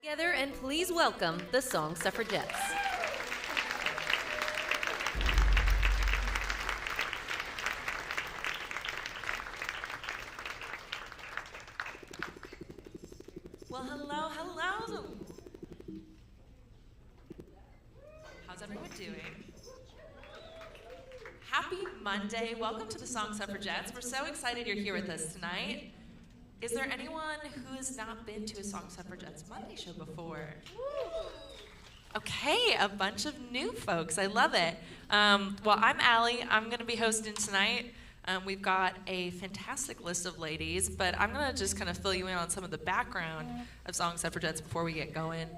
Together and please welcome the Song Suffragettes. Well, hello. How's everyone doing? Happy Monday. Welcome to the Song Suffragettes. We're so excited you're here with us tonight. Is there anyone who has not been to a Song Suffragettes Monday show before? Okay, a bunch of new folks. I love it. Well, I'm Alee. I'm going to be hosting tonight. We've got a fantastic list of ladies, but I'm going to just kind of fill you in on some of the background of Song Suffragettes before we get going.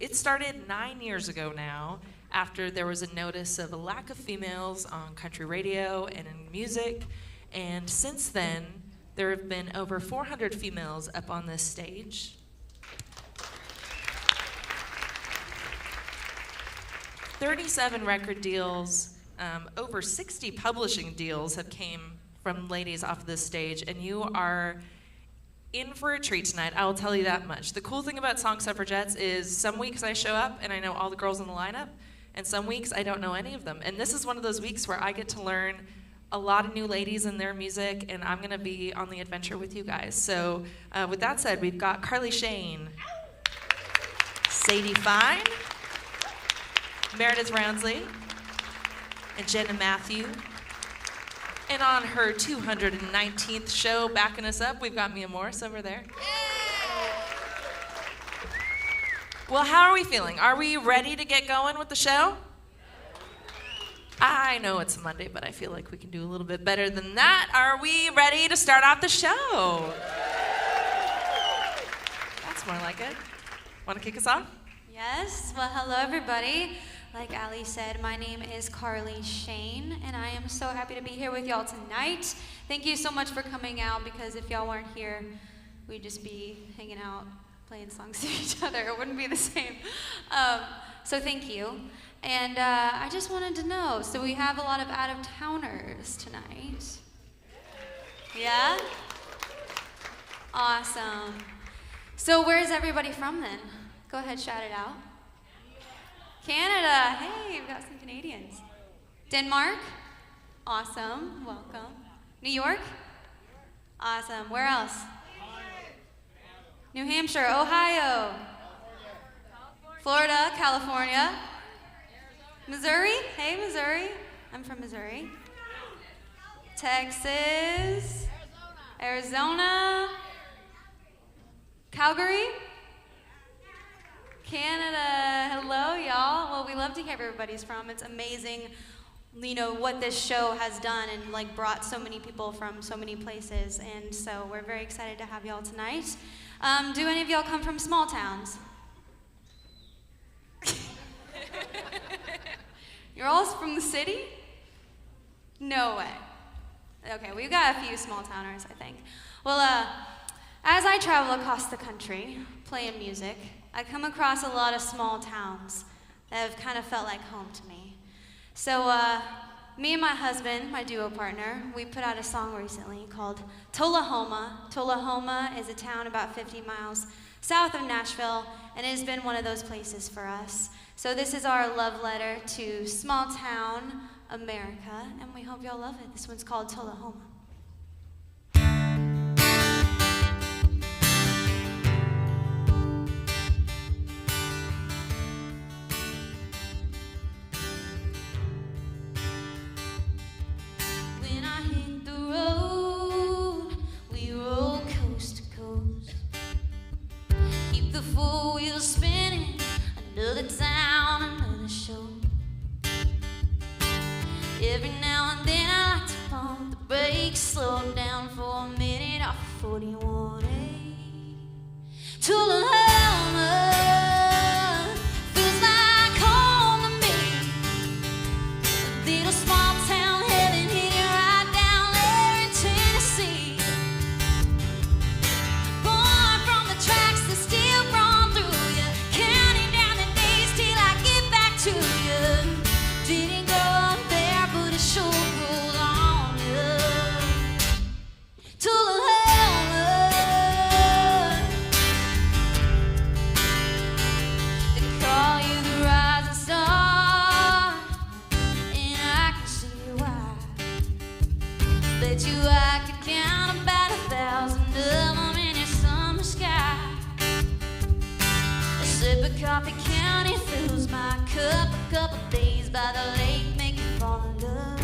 It started 9 years ago now, after there was a notice of a lack of females on country radio and in music, and since then, there have been over 400 females up on this stage. 37 record deals, over 60 publishing deals have came from ladies off this stage, and you are in for a treat tonight, I will tell you that much. The cool thing about Song Suffragettes is some weeks I show up and I know all the girls in the lineup, and some weeks I don't know any of them. And this is one of those weeks where I get to learn a lot of new ladies and their music, and I'm gonna be on the adventure with you guys. So with that said, we've got Karlie Chayne, Sadie Fine, Meredith Rounsley, and Genna Matthew. And on her 219th show, backing us up, we've got Mia Morris over there. Well, how are we feeling? Are we ready to get going with the show? I know it's Monday, but I feel like we can do a little bit better than that. Are we ready to start off the show? That's more like it. Want to kick us off? Yes. Well, hello, everybody. Like Alee said, my name is Karlie Chayne, and I am so happy to be here with y'all tonight. Thank you so much for coming out, because if y'all weren't here, we'd just be hanging out, playing songs to each other. It wouldn't be the same. So thank you. And I just wanted to know, so we have a lot of out-of-towners tonight. Yeah? Awesome. So where's everybody from then? Go ahead, shout it out. Canada. Hey, we've got some Canadians. Denmark? Awesome. Welcome. New York? Awesome. Where else? New Hampshire, Ohio. Florida, California. Missouri? Hey, Missouri. I'm from Missouri. Texas. Arizona. Calgary. Canada. Hello, y'all. Well, we love to hear where everybody's from. It's amazing, you know, what this show has done and like brought so many people from so many places. And so we're very excited to have y'all tonight. Do any of y'all come from small towns? You're all from the city? No way. Okay, we've got a few small towners, I think. Well, as I travel across the country playing music, I come across a lot of small towns that have kind of felt like home to me. So me and my husband, my duo partner, we put out a song recently called Tullahoma. Tullahoma is a town about 50 miles south of Nashville, and it has been one of those places for us. So this is our love letter to small town America, and we hope y'all love it. This one's called Tullahoma. When I hit the road, we roll coast to coast. Keep the four wheels spinning, another town, another show. Every now and then I like to pump the brakes, slow down for a minute off 41A. Tullahoma feels like home to me. A little small town heaven hidden right down there in Tennessee. Born from the tracks that still run through you, counting down the days till I get back to you. Didn't grow up there, but it sure grows on you. but coffee county fills my cup. A couple days by the lake make me fall in love.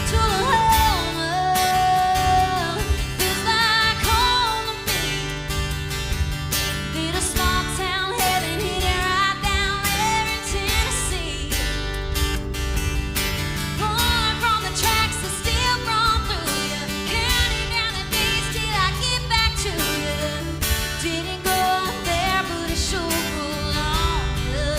Tullahoma feels like home to me. Little small town heaven hidden right down there in Tennessee. Born from the tracks that still run through you, counting down the days till I get back to you. Didn't go up there, but it sure grew on you.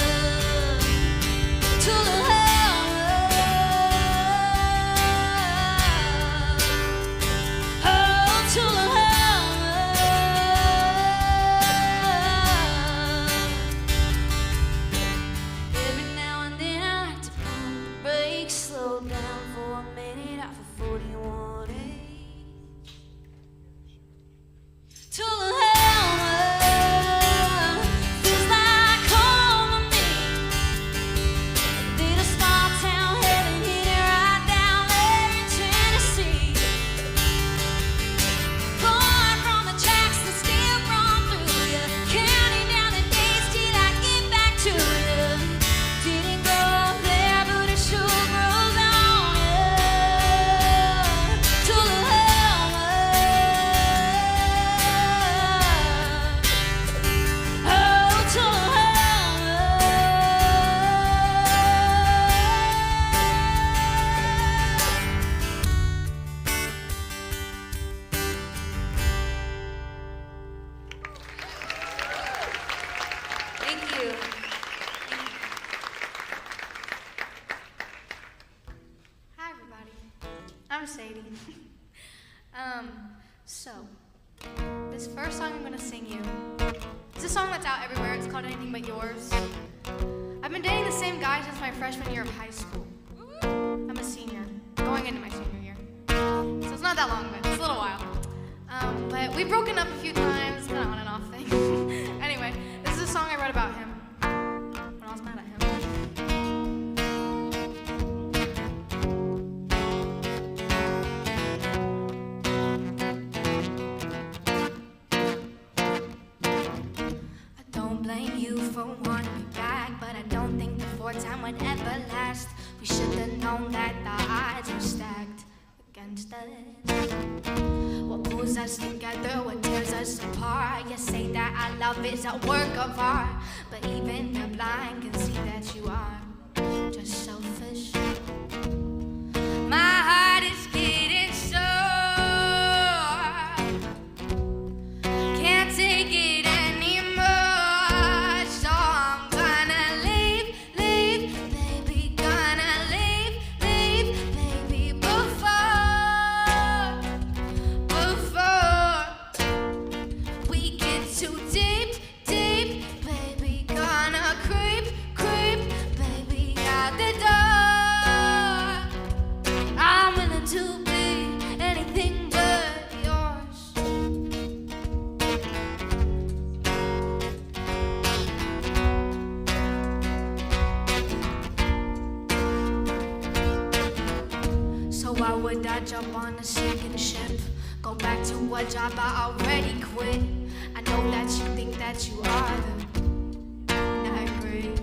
Every now and then I like to pump the brakes, slow down for a minute off of 41A. Tullahoma feels like home to me. Little small town heaven hidden right down there in Tennessee. Born from the tracks that still run through you, counting down the days till I get back to you. Didn't go up there, but it sure grows on you. Tullahoma, oh Tullahoma. Thank you. Hi, everybody. I'm Sadie. So, this first song I'm gonna sing you is a song that's out everywhere. It's called Anything But Yours. I've been dating the same guy since my freshman year of high school. I'm a senior, going into my senior year. So it's not that long, but it's a little while. But we've broken up a few times, kind of on and off thing. Anyway, this is a song I wrote about him when I was mad at him. I don't blame you for wanting me back, but I don't think the fourth time would ever last. We should have known that the odds were stacked against us. What pulls us together, what tears us apart? You say that our love is a work of art, but even the blind can see that you are just selfish. My heart is getting sore, can't take it anymore, so I'm gonna leave, baby, gonna leave, baby, before we get too deep, baby, gonna creep, baby, out the door. I'm willing to be anything but yours. So why would I jump on a sinking ship? Go back to a job I already quit. I know that you think that you are not great.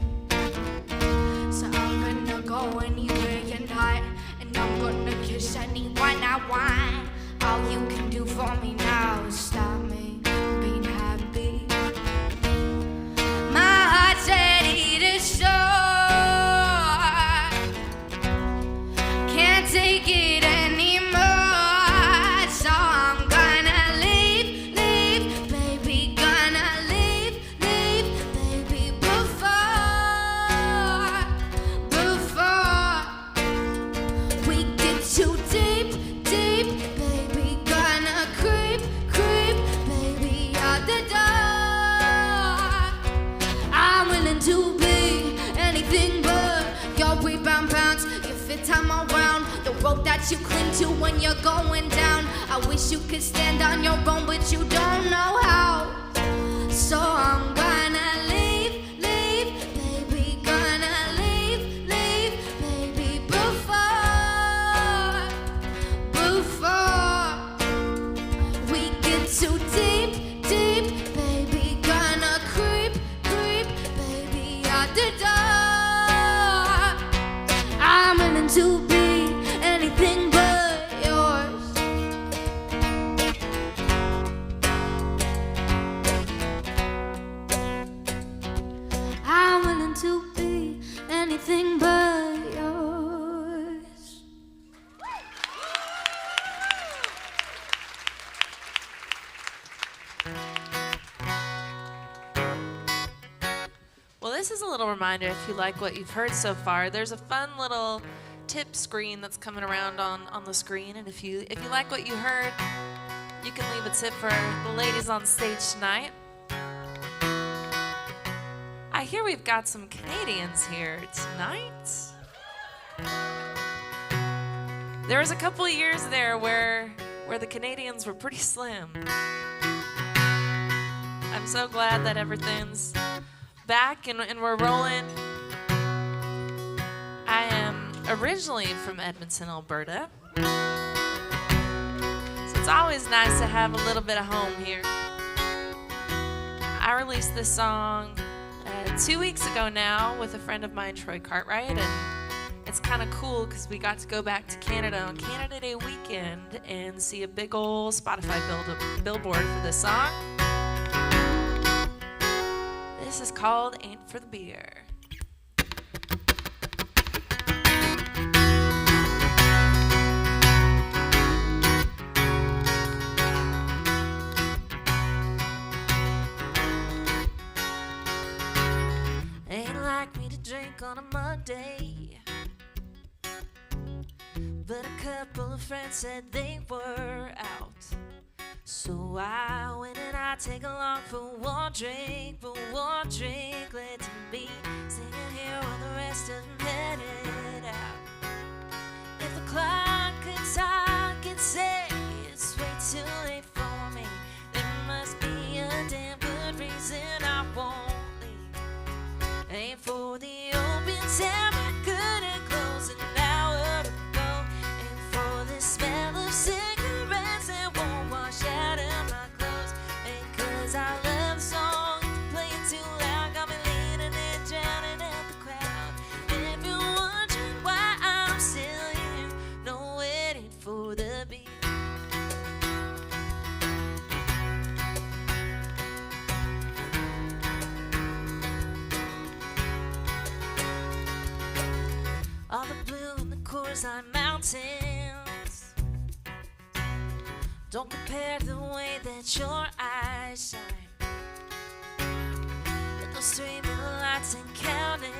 So I'm gonna go anywhere you're not, and I'm gonna kiss anyone I want. All you can do for me now is stop me being happy. My heart's ready to soar, can't take it anymore, so I'm gonna leave, baby, gonna leave, baby, before we get too deep, baby, gonna creep, baby, out the door. I'm willing to be anything but your rebound pounds. You fit time around the rope that you cling to when you're going down. I wish you could stand on your own, but you don't know how. So I'm gonna leave, baby, gonna leave, baby, before we get too deep, baby, gonna creep, this is a little reminder if you like what you've heard so far. There's a fun little tip screen that's coming around on the screen, and if you like what you heard, you can leave a tip for the ladies on stage tonight. I hear we've got some Canadians here tonight. There was a couple of years there where the Canadians were pretty slim. I'm so glad that everything's back and we're rolling. I am originally from Edmonton, Alberta. So it's always nice to have a little bit of home here. I released this song 2 weeks ago now with a friend of mine, Troy Cartwright, and it's kind of cool because we got to go back to Canada on Canada Day weekend and see a big old Spotify billboard for this song. This is called Ain't for the Beer. Ain't like me to drink on a Monday, but a couple of friends said they were out. So I went and I take along for one drink, but one drink led to me sitting here while the rest of them headed out. If the clock could talk, it'd say it's way too late for me. There must be a damn good reason I won't leave. Ain't for the open tab, I couldn't close an hour ago. Ain't for the smell of cigarettes that won't wash out of my clothes. Ain't 'cause I love the song, playing too loud, got me leaning and drowning out the crowd. If you're wondering why I'm still here, no, it ain't for the beat. All the blue in the Corzine Mountains don't compare to the way that your eyes shine. With those streaming lights and counting.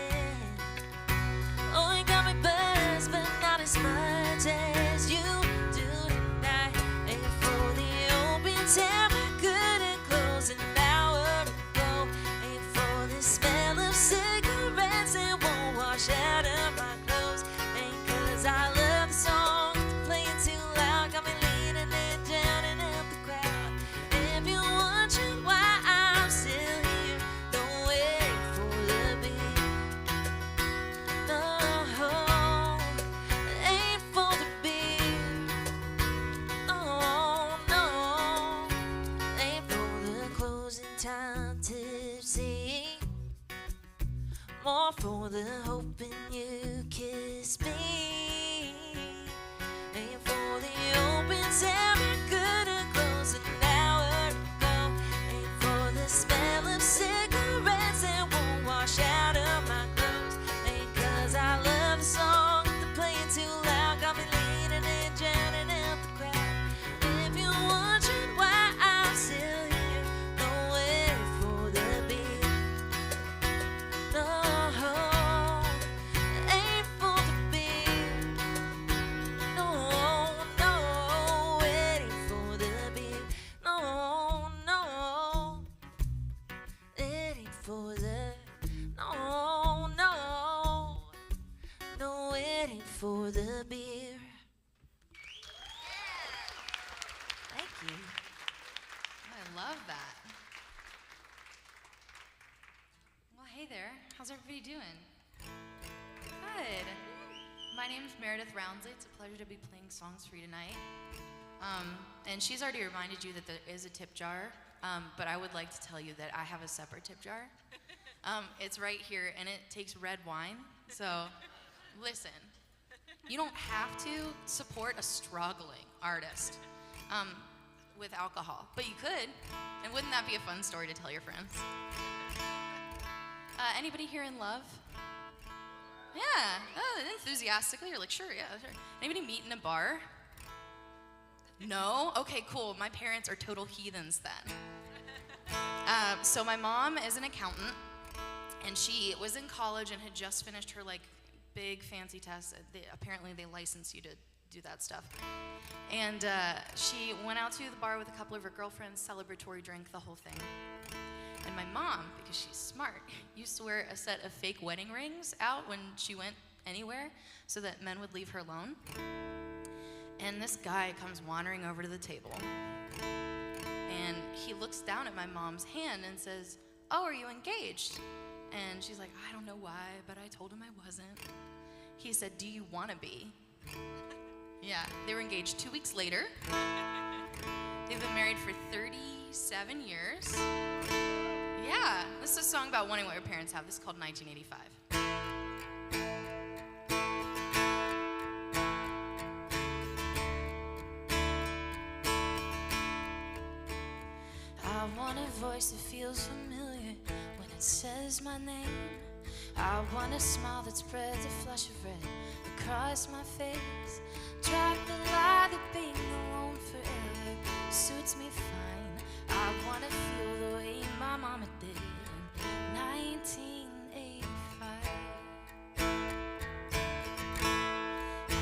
Oh, you got me buzzed, but not as much as you do tonight. Ain't for the open tab, I couldn't close an hour ago. Ain't for the smell of cigarettes that won't wash out of my clothes. Ain't 'cause I love the song, playing too loud, got me leaning and drowning out the crowd. If you're wondering why I'm still here, don't wait for the beat. No, ain't for the beat. No, no, ain't for the closing time tipsy. More for the hoping you kiss me. Ain't for the open tab, I couldn't close an hour ago. Ain't for the smell of cigarettes that won't wash out of my clothes. Ain't 'cause I love the song, the playing too loud, got me leaning and drowning out the crowd. If you're wondering why I'm still here, no, wait for the beat. No, ain't for the beat. No, no, it ain't for the beat. No, no, it ain't for the. No, no, no, it ain't for the beer. Thank you. I love that. Well, hey there. How's everybody doing? Good. My name's Meredith Rounsley. It's a pleasure to be playing songs for you tonight. And she's already reminded you that there is a tip jar, but I would like to tell you that I have a separate tip jar. It's right here, and it takes red wine. So, listen, you don't have to support a struggling artist with alcohol, but you could. And wouldn't that be a fun story to tell your friends? Anybody here in love? Yeah, enthusiastically. You're like, sure, yeah, sure. Anybody meet in a bar? No? Okay, cool. My parents are total heathens then. So my mom is an accountant, And she was in college and had just finished her like big fancy test. Apparently they license you to do that stuff. And she went out to the bar with a couple of her girlfriends, celebratory drink, the whole thing. And my mom, because she's smart, used to wear a set of fake wedding rings out when she went anywhere so that men would leave her alone. And this guy comes wandering over to the table. And he looks down at my mom's hand and says, "Oh, are you engaged?" And she's like, "I don't know why, but I told him I wasn't." He said, "Do you want to be?" Yeah, they were engaged 2 weeks later. They've been married for 37 years. Yeah, this is a song about wanting what your parents have. This is called 1985. I want a voice that feels familiar when it says my name. I want a smile that spreads a flush of red across my face. Drop the lie that being alone forever suits me fine. I want to feel the way my mama did in 1985.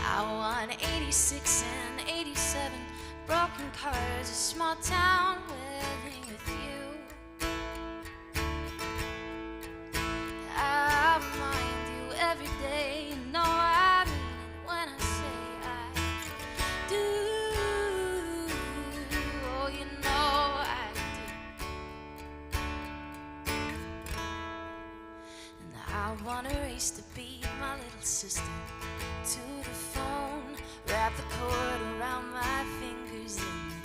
I want 86 and 87 broken cars, a small town wedding with you. I remind you every day, you know I mean it when I say I do. Oh, you know I do. And I wanna race to be my little sister to the phone, wrap the cord around my fingers in the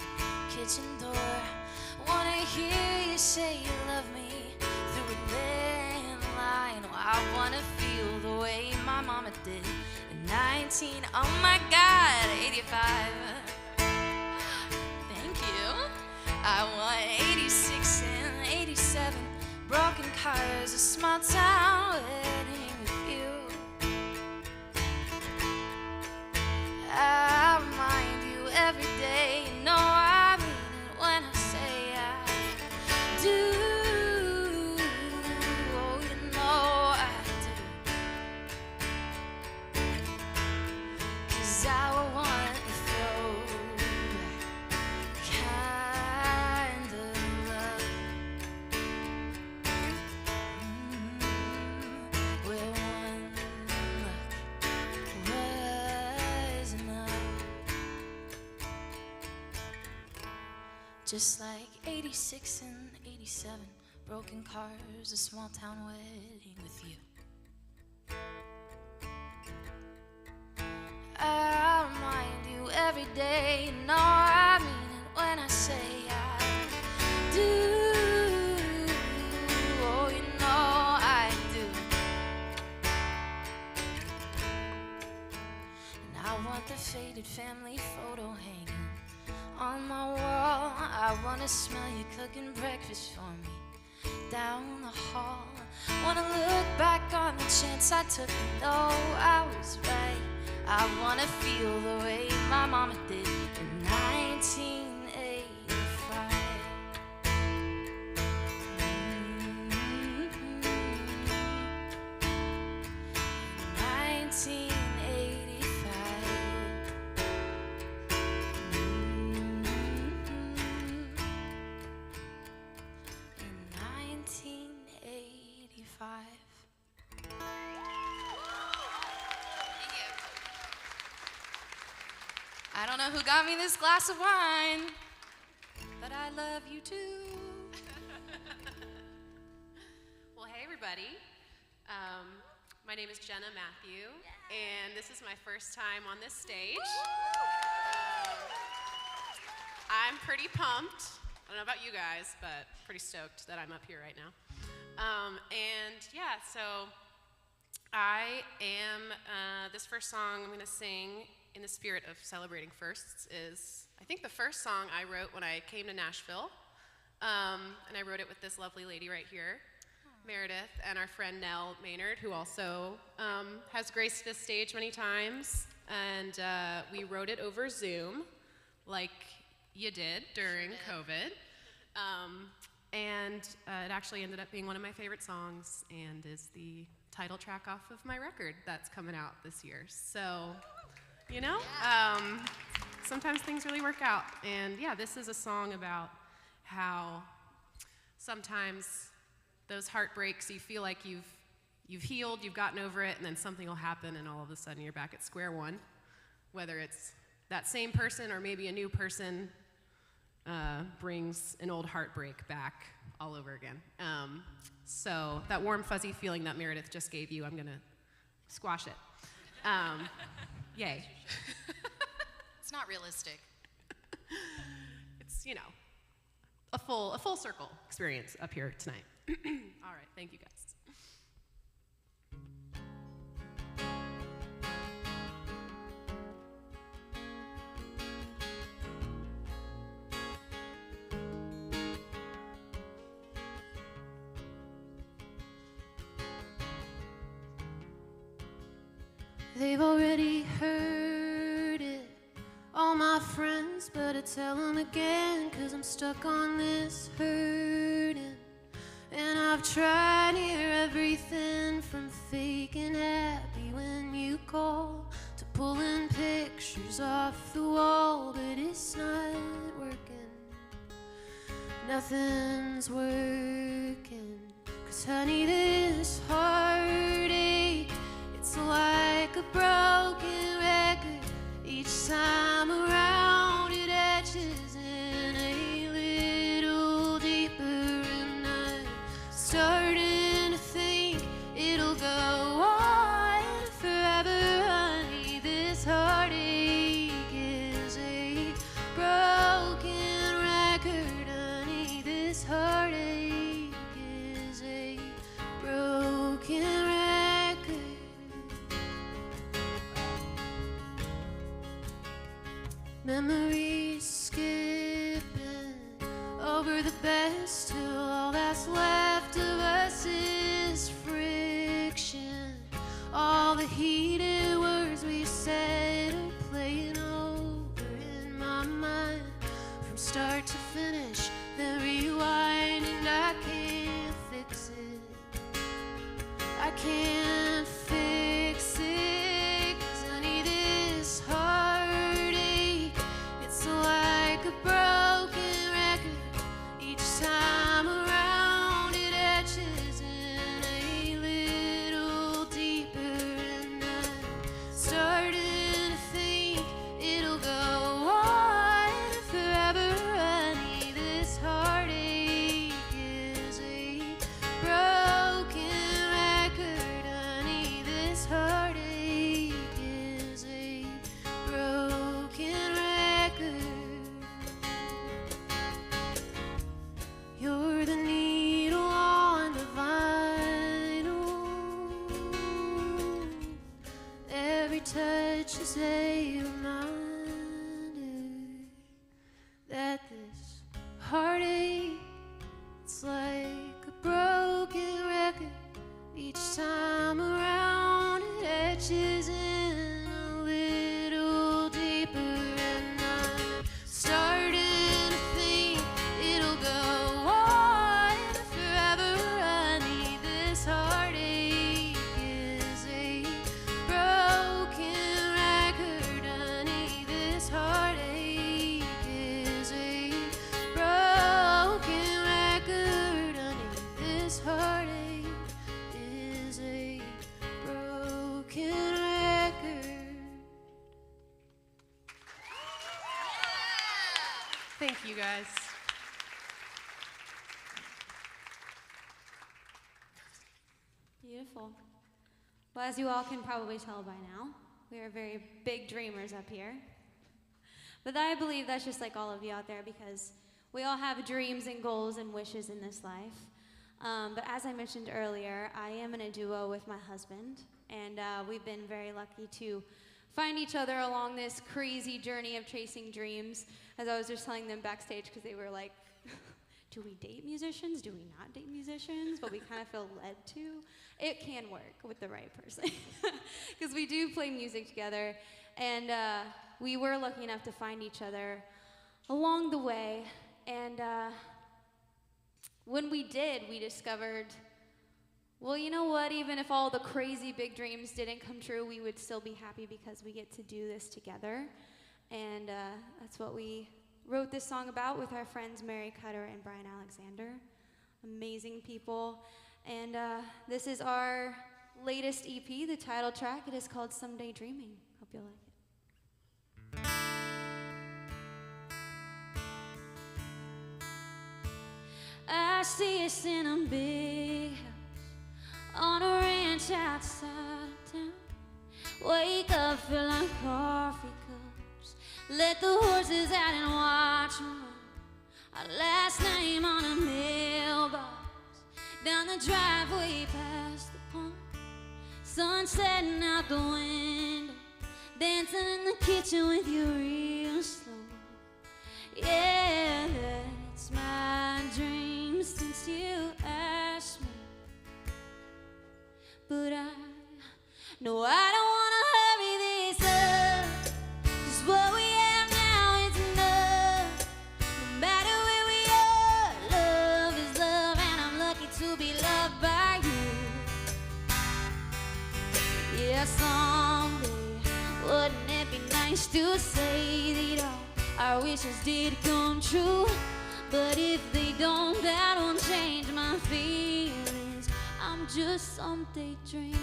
kitchen door. Wanna hear you say you love me through a landline. Oh, I wanna feel the way my mama did in 85. Thank you. I want 86 and 87 broken cars, a small town wedding with you. I remind you every day, you know I mean it when I say I do. Oh, you know I do. 'Cause I want to throw kind of love. Where one look was enough. Just like 86 and 87 broken cars, a small town wedding with you. I remind you every day, you know I mean it when I say I do. Oh, you know I do. And I want the faded family photo hanging on my wall. I wanna smell you cooking breakfast for me down the hall. Wanna look back on the chance I took and know I was right. I wanna feel the way my mama did in 1985. 1985. In 1985. I don't know who got me this glass of wine, but I love you too. Well, hey everybody. My name is Genna Matthew, and this is my first time on this stage. I'm pretty pumped. I don't know about you guys, but pretty stoked that I'm up here right now. And yeah, so I am, this first song I'm gonna sing in the spirit of celebrating firsts is, I think, the first song I wrote when I came to Nashville. And I wrote it with this lovely lady right here, Meredith, and our friend Nell Maynard, who also has graced this stage many times. And we wrote it over Zoom, like you did during COVID. And it actually ended up being one of my favorite songs and is the title track off of my record that's coming out this year. So, you know, sometimes things really work out. And yeah, this is a song about how sometimes those heartbreaks, you feel like you've healed, you've gotten over it, and then something will happen and all of a sudden you're back at square one. Whether it's that same person or maybe a new person brings an old heartbreak back all over again. So that warm, fuzzy feeling that Meredith just gave you, I'm gonna squash it. Yay. It's not realistic. It's, you know, a full circle experience up here tonight. All right, thank you guys. They've already heard it, all my friends, but I tell them again, 'cause I'm stuck on this hurting. And I've tried near everything from faking happy when you call to pulling pictures off the wall, but it's not working. Nothing's working, 'cause honey, this heartache, it's like a broken record. Each time around it etches in a little deeper, and I'm starting to think it'll go on forever, honey. This heartache is a broken record, honey. This heartache is a broken record. Memories skipping over the best till all that's left of us is friction. All the heated words we said are playing over in my mind from start to finish, then rewind, and I can't fix it. I can't fix it, 'cause honey, this heartache, it's like a broken record. Each time around it etches in a little deeper, and I'm starting to think it'll go on forever, honey. This heartache is a broken record, honey. This heartache is a broken record. You're the needle on the vinyl. Every touch is a reminder that this heartache, it's like a broken record. Each time around it etches in a little deeper, and I'm starting to think it'll go on forever, honey. This heartache is a broken record, honey. This heartache is a broken record, honey. This heartache is a broken record. Thank you guys. Beautiful. Well, as you all can probably tell by now, we are very big dreamers up here. But I believe that's just like all of you out there, because we all have dreams and goals and wishes in this life. But as I mentioned earlier, I am in a duo with my husband, and we've been very lucky to find each other along this crazy journey of chasing dreams. As I was just telling them backstage, because they were like, do we date musicians? Do we not date musicians? But we kind of feel led to. It can work with the right person, because we do play music together, and we were lucky enough to find each other along the way, and when we did, we discovered, well, you know what? Even if all the crazy big dreams didn't come true, we would still be happy because we get to do this together. And that's what we wrote this song about with our friends Mary Cutter and Brian Alexander. Amazing people. And this is our latest EP, the title track. It is called Someday Dreaming. Hope you'll like it. I see us in a big house on a ranch outside of town. Wake up, fill our coffee cups, let the horses out and watch them run. Our last name on a mailbox, down the driveway past the pond. Sun setting out the window, dancing in the kitchen with you real slow. Yeah, that's my dream since you asked me. But I know I don't wanna hurry this up. Just what we have now is enough. No matter where we are, love is love, and I'm lucky to be loved by you. Yeah, someday, wouldn't it be nice to say that all our wishes did come true? But if they don't, that won't change my feelings. I'm just someday dreaming.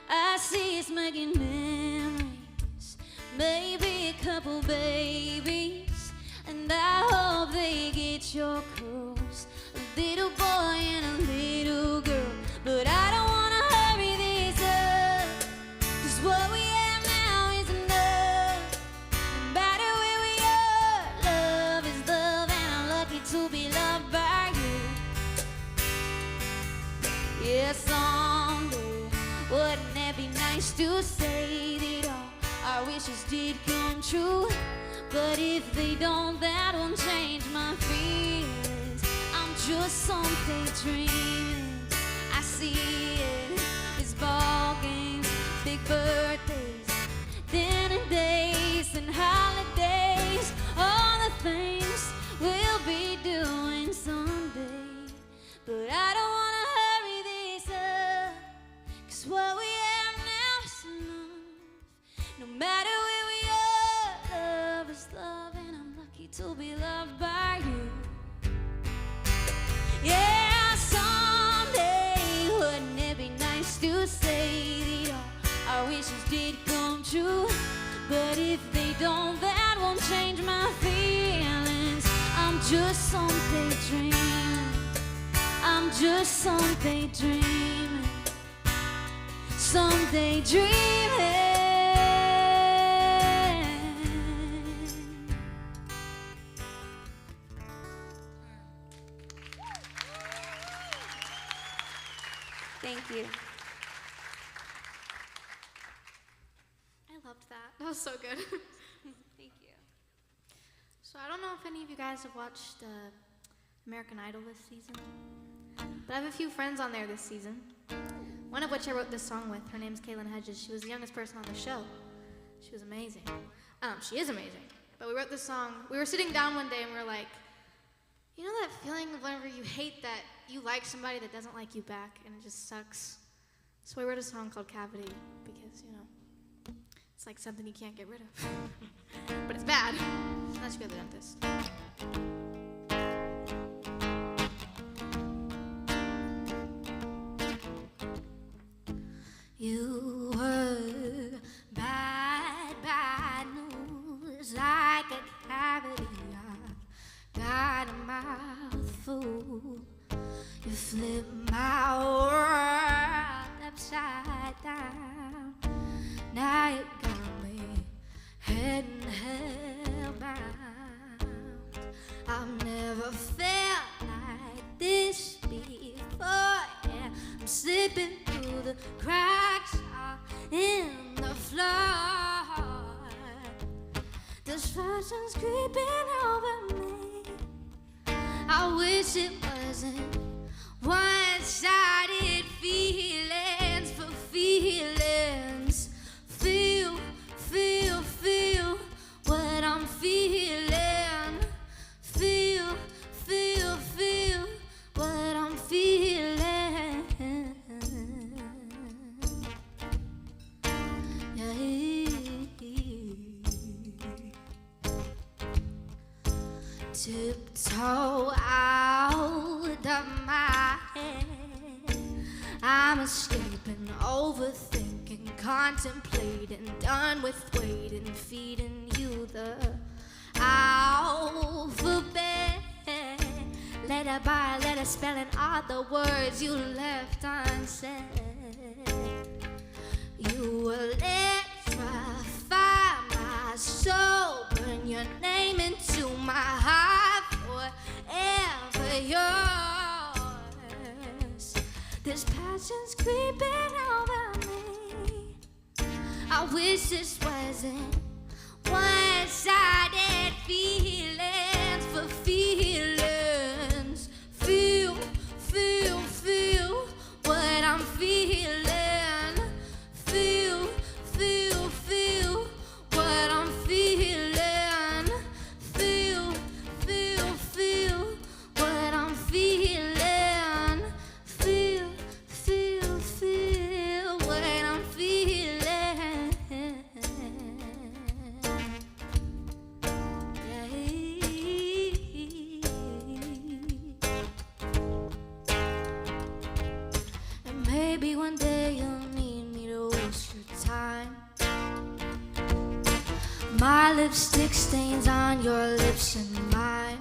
I see us making memories, maybe a couple babies, and I hope they get your curls, a little boy and a little girl. But I don't wanna hurry this up, 'cause what we have now is enough. No matter where we are, love is love, and I'm lucky to be loved by you. Yeah, someday, wouldn't it be nice to say that all our wishes did come true? But if they don't, that won't change my feelings. I'm just someday dreaming. I see it, it's ball games, big birthdays, dinner days and holidays, all the things we'll be doing someday. But I don't wanna hurry this up, 'cause what we have now is enough. No matter where we are, love is love, and I'm lucky to be loved by you. Yeah, someday, wouldn't it be nice to say that all our wishes did come true? But if they don't, that won't change my feelings. I'm just someday dreaming. I'm just someday dreaming. Someday dreaming. Thank you. I loved that. That was so good. Thank you. So I don't know if any of you guys have watched American Idol this season, but I have a few friends on there this season, one of which I wrote this song with. Her name's Kaylin Hedges. She was the youngest person on the show. She was amazing. She is amazing. But we wrote this song. We were sitting down one day and we were like, you know that feeling of whenever you hate that you like somebody that doesn't like you back and it just sucks? So we wrote a song called Cavity because, you know, it's like something you can't get rid of. But it's bad, unless you go to the dentist. You were bad, bad news, like a cavity I've got a mouthful. You flipped my world upside down. Now you got me head and hellbound. I've never felt like this before. Yeah, I'm slipping through the cracks in the floor. Dysfunction's creeping over me. I wish it wasn't one-sided feelings for feelings. Feel what I'm feeling. Tiptoe out of my head. I'm escaping, overthinking, contemplating, done with waiting, feeding you the alphabet. Letter by letter, spelling all the words you left unsaid. You electrify my soul, burn your name into my heart, forever yours. This passion's creeping over me. I wish this wasn't one-sided feelings for feelings. Feel what I'm feeling. Feel what I'm feeling. Feel what I'm feeling. Feel what I'm feeling. And maybe one day you'll need me to waste your time. My lipstick stains on your lips and mine.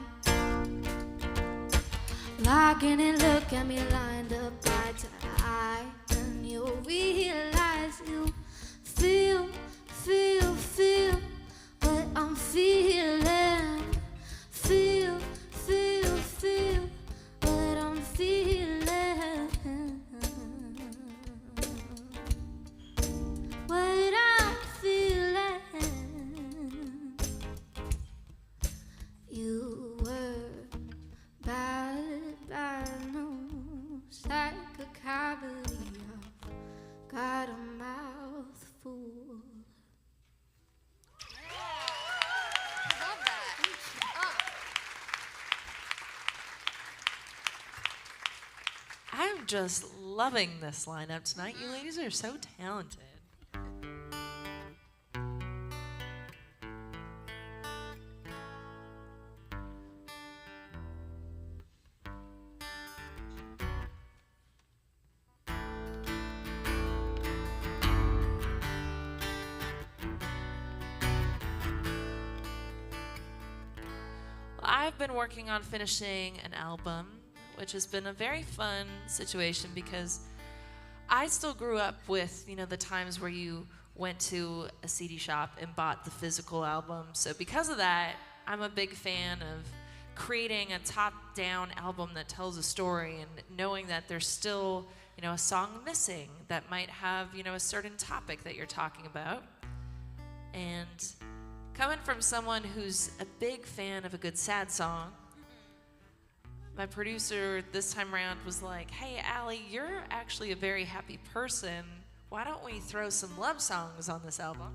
Locking and look at me lined up eye to eye. And you'll realize you feel what I'm feeling. Feel what I'm feeling. What I'm feeling. You were bad news, like a cavity. I've got a mouthful. I'm just loving this lineup tonight. You ladies are so talented. I've been working on finishing an album, which has been a very fun situation because I still grew up with, the times where you went to a CD shop and bought the physical album. So because of that, I'm a big fan of creating a top-down album that tells a story and knowing that there's still, a song missing that might have, a certain topic that you're talking about. And coming from someone who's a big fan of a good sad song, my producer this time around was like, hey, Alee, you're actually a very happy person. Why don't we throw some love songs on this album?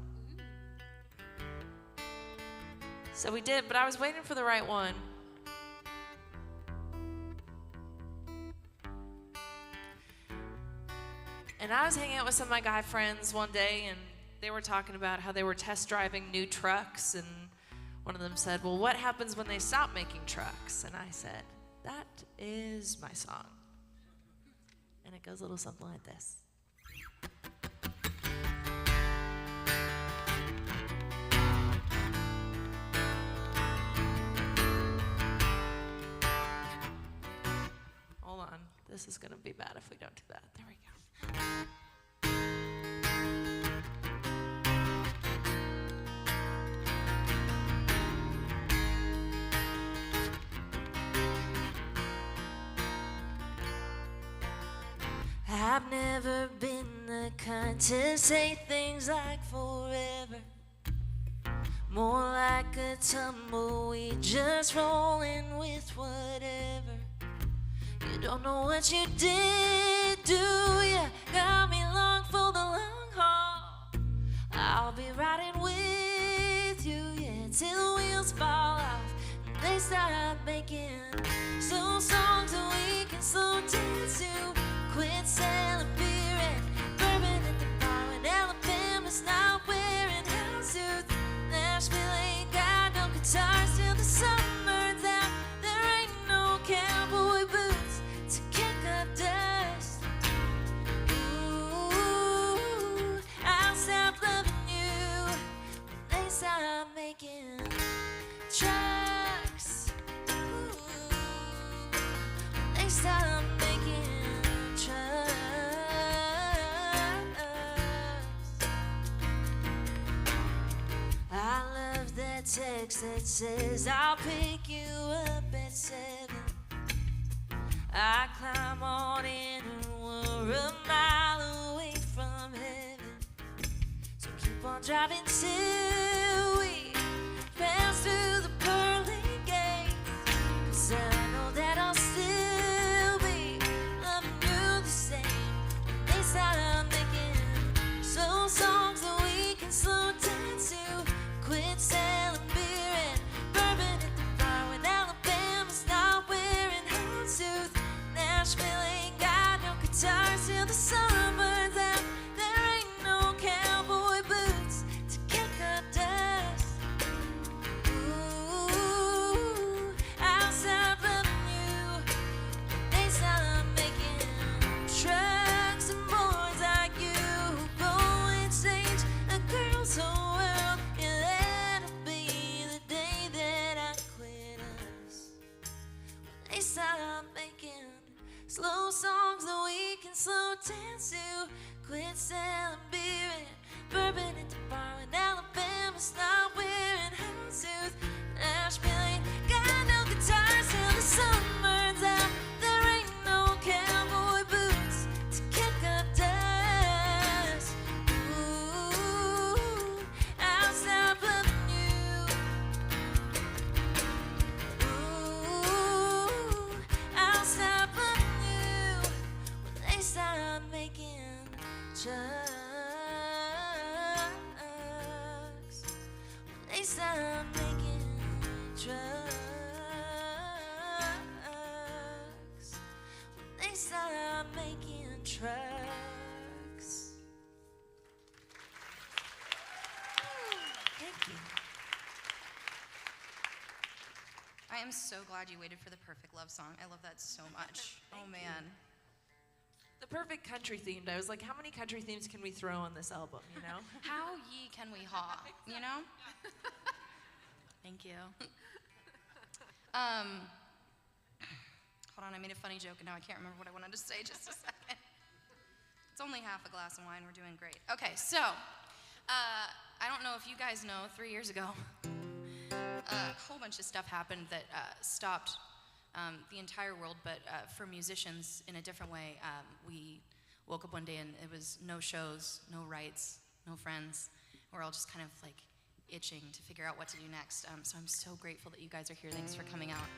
So we did, but I was waiting for the right one. And I was hanging out with some of my guy friends one day, and they were talking about how they were test driving new trucks, and one of them said, well, what happens when they stop making trucks? And I said, that is my song. And it goes a little something like this. Hold on. This is going to be bad if we don't do that. There we go. I've never been the kind to say things like forever. More like a tumbleweed, just rolling with whatever. You don't know what you did, do ya? Got me long for the long haul. I'll be riding with you, yeah, till the wheels fall off and they start making slow songs that we can slow dance to. Quit selling beer and bourbon at the bar, and Alabama's not wearing house suits. Nashville ain't got no guitars till the sun burns out. they start making tracks. I love that text that says I'll pick you up at 7. I climb on in and we're a mile away from heaven. So keep on driving till we pass through the pearly gates. 'Cause I know that I'll still be loving you the same. When they start making slow songs that we can slow down to. Quit selling beer and bourbon at the bar when Alabama's not wearing houndstooth. Nashville ain't got no guitars till the sun burns out. There ain't no cowboy boots to kick up dust. Ooh, I'll stop loving you when they start making trucks and boys like you who go and change a girl's whole world. Yeah, that'll be the day that I quit us. When they start making slow songs that we can slow dance to. Quit selling beer and bourbon at the bar when Alabama's not wearing houndstooth. Nashville ain't got no guitars till the sun burns out. There ain't no cowboy boots to kick up dust. Ooh, I'll stop loving you. Ooh, I'll stop loving you when they start making trucks. When they start making trucks. When they start making trucks. Thank you. I am so glad you waited for the perfect love song. I love that so much. Oh man. The perfect country themed. I was like, how many country themes can we throw on this album, you know? How ye can we haw, you know? Thank you. Hold on, I made a funny joke and now I can't remember what I wanted to say. Just a second. It's only half a glass of wine. We're doing great. Okay, so I don't know if you guys know, 3 years ago, a whole bunch of stuff happened that stopped the entire world, but for musicians in a different way. We woke up one day and it was no shows, no rights, no friends. We're all just kind of like itching to figure out what to do next. So I'm so grateful that you guys are here. Thanks for coming out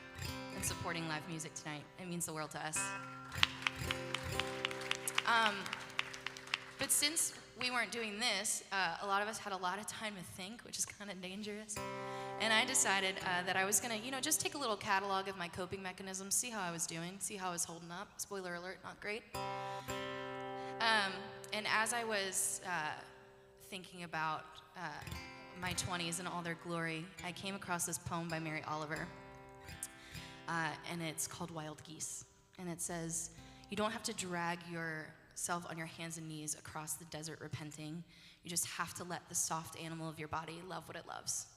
and supporting live music tonight. It means the world to us. But since we weren't doing this, a lot of us had a lot of time to think, which is kind of dangerous. And I decided that I was gonna, just take a little catalog of my coping mechanisms, see how I was doing, see how I was holding up. Spoiler alert, not great. And as I was thinking about my 20s and all their glory, I came across this poem by Mary Oliver, and it's called Wild Geese. And it says, you don't have to drag yourself on your hands and knees across the desert repenting. You just have to let the soft animal of your body love what it loves.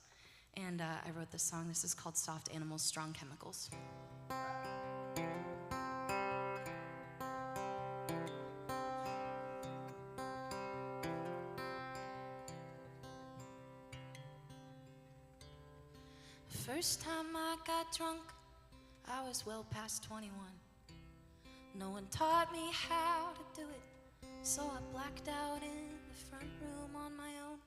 And I wrote this song. This is called Soft Animals, Strong Chemicals. First time I got drunk, I was well past 21. No one taught me how to do it, so I blacked out in the front room on my own.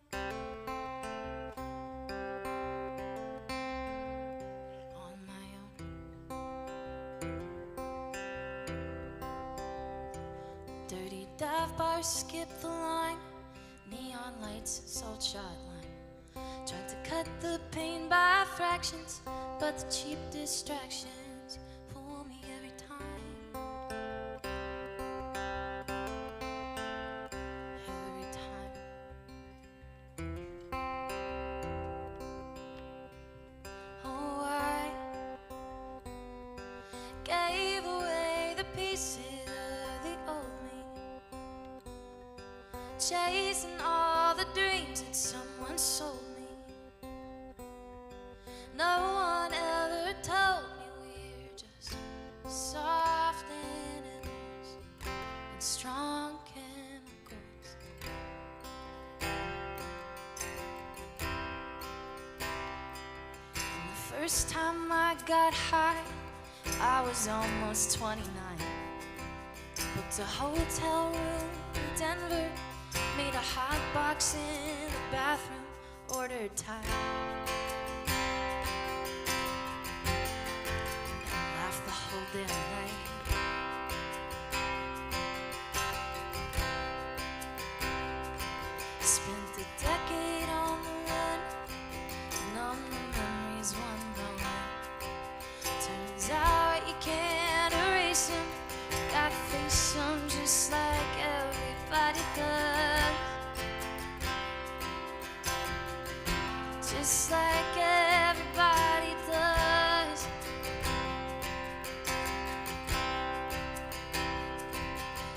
Dirty dive bars skip the line, neon lights, salt shot line. Tried to cut the pain by fractions, but the cheap distractions fool me every time. Every time. Oh, I gave away the pieces of the old me, chasing all the dreams that someone sold me. No one ever told me we're just soft First time I got high, I was almost 29. Booked a hotel room in Denver, made a hot box in the bathroom, ordered Thai, and laughed the whole damn night. Spent a decade on the run, numb the memories one by one. Turns out you can't erase them, gotta face them just like everybody does. Just like everybody does.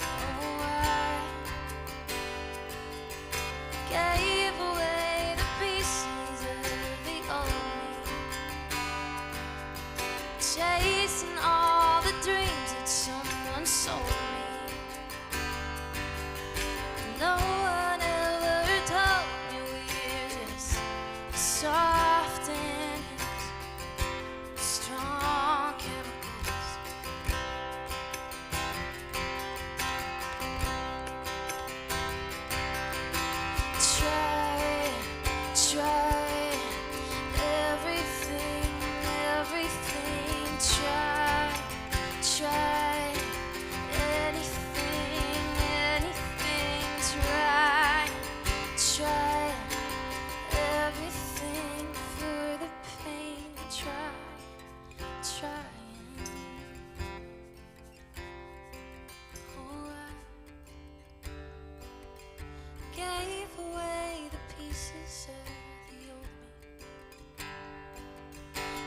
Oh, I gave away the pieces of the old me, chasing all the dreams that someone sold me. No one ever told me we're just soft endings, strong chemicals. Try everything, try anything, try everything for the pain, trying. Oh, I gave away the pieces of the old me,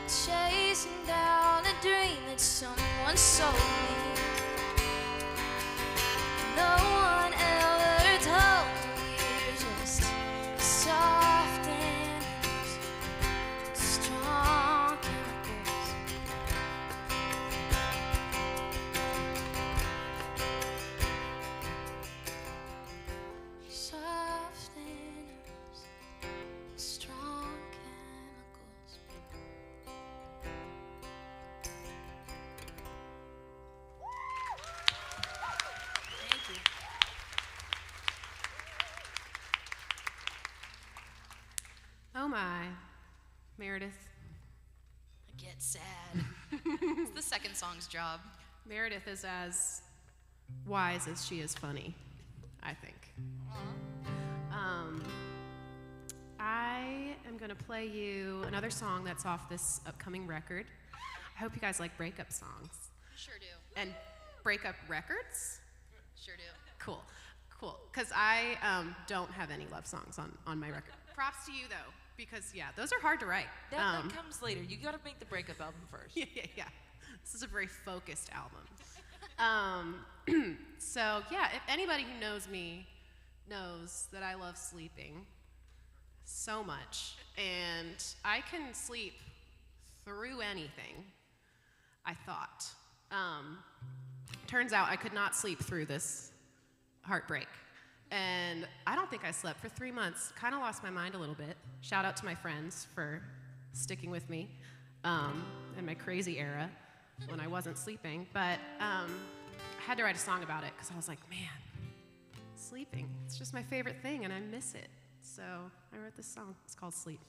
chasing down a dream that someone sold me. No one ever told me we're just soft endings, strong chemicals. Soft endings, strong chemicals. Thank you. Oh my, Meredith. I get sad. It's the second song's job. Meredith is as wise as she is funny, I think. I am going to play you another song that's off this upcoming record. I hope you guys like breakup songs. Sure do. And breakup records? Sure do. Cool. Because I don't have any love songs on my record. Props to you, though, because, yeah, those are hard to write. That comes later. You got to make the breakup album first. Yeah. This is a very focused album. So, yeah, if anybody who knows me knows that I love sleeping so much, and I can sleep through anything, I thought. Turns out I could not sleep through this heartbreak. And I don't think I slept for 3 months. Kind of lost my mind a little bit. Shout out to my friends for sticking with me in my crazy era when I wasn't sleeping. But I had to write a song about it because I was like, man, sleeping, it's just my favorite thing and I miss it. So I wrote this song. It's called Sleep.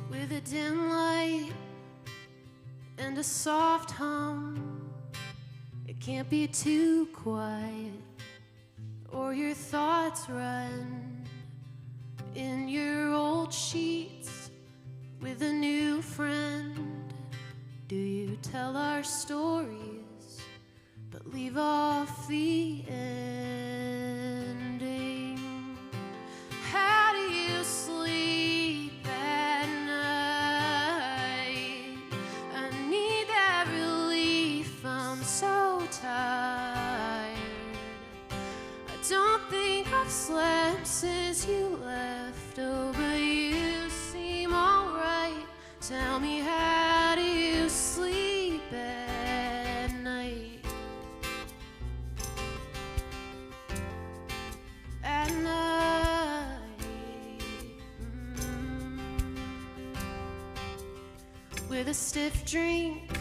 With a dim light and a soft hum, it can't be too quiet, or your thoughts run in your old sheets with a new friend. Do you tell our stories but leave off the ending? How do you sleep at night? I need that relief, I'm so tired. I don't think I've slept since you left, oh, but you seem alright. Tell me, how do a stiff drink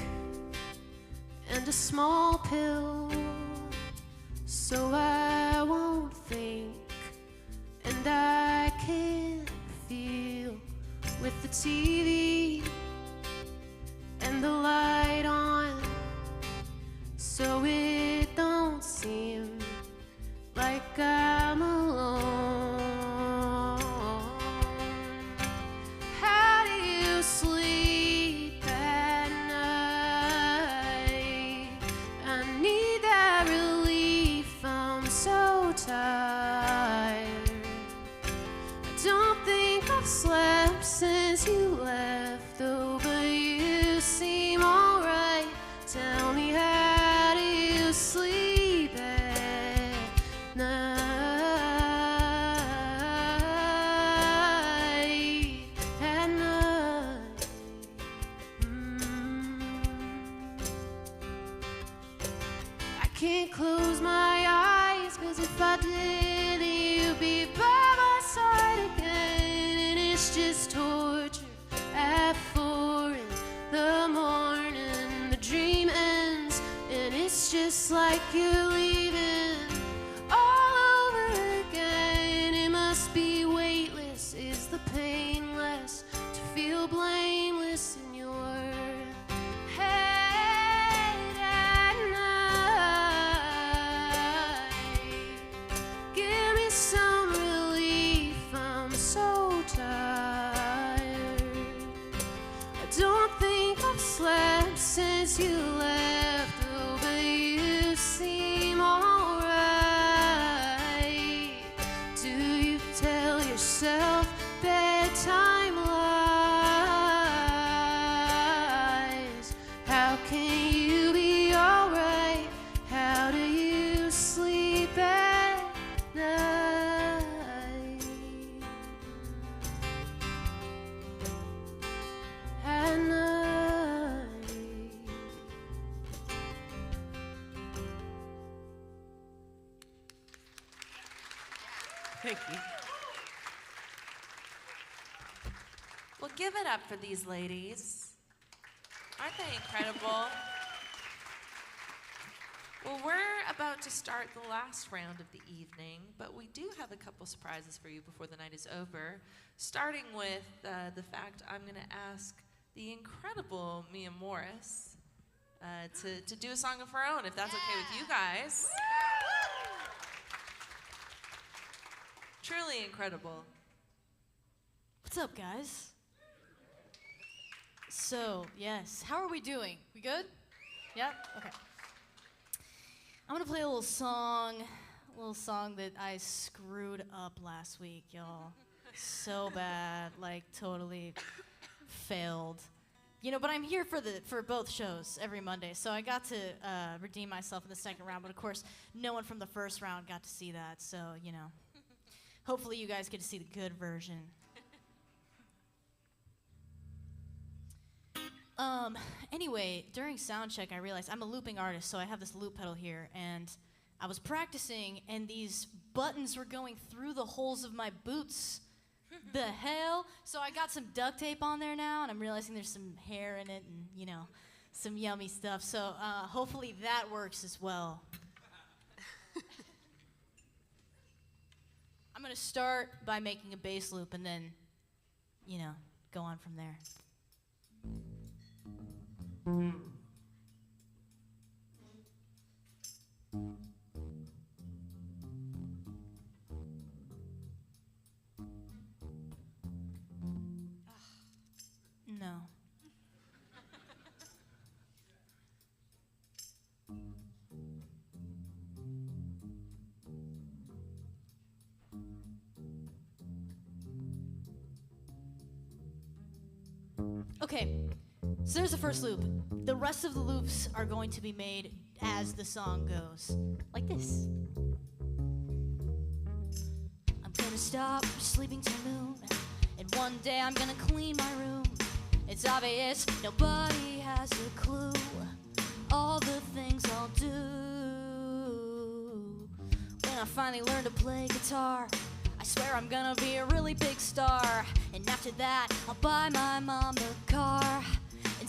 and a small pill, so I won't think and I can feel with the TV and the light on, so it don't seem like I'm alone. How do you sleep at night? I need that relief, I'm so tired. I don't think I've slept since you left, though, but you seem alright. Tell me, how do you sleep at night? At night. I can't close my eyes, 'cause if I did, you'd be by my side again. And it's just torture at 4 in the morning. The dream ends, and it's just like you're leaving all over again. It must be weightless, is the painless, to feel blameless in your head at night. Give me some relief, I'm so tired. I don't think I've slept since you left, oh, but you seem alright. Do you tell yourself bedtime lies? How can you be alright? How do you sleep at night? At night. Thank you. Well, give it up for these ladies. Aren't they incredible? Well, we're about to start the last round of the evening, but we do have a couple surprises for you before the night is over, starting with the fact I'm going to ask the incredible Mia Morris to do a song of her own, if that's okay with you guys. Truly incredible. What's up, guys? So, yes, how are we doing? We good? Yep? Okay. I'm gonna play a little song that I screwed up last week, y'all. So bad, like totally failed. You know, but I'm here for both shows every Monday, so I got to redeem myself in the second round, but of course, no one from the first round got to see that, so, you know. Hopefully you guys get to see the good version. Anyway, during sound check, I realized I'm a looping artist, so I have this loop pedal here, and I was practicing, and these buttons were going through the holes of my boots. The hell? So I got some duct tape on there now, and I'm realizing there's some hair in it, and, you know, some yummy stuff, so hopefully that works as well. I'm gonna start by making a bass loop, and then, you know, go on from there. No. Okay, so there's the first loop. The rest of the loops are going to be made as the song goes. Like this. I'm gonna stop sleeping till noon, and one day I'm gonna clean my room. It's obvious nobody has a clue all the things I'll do. When I finally learn to play guitar, I swear I'm gonna be a really big star. And after that, I'll buy my mom a car and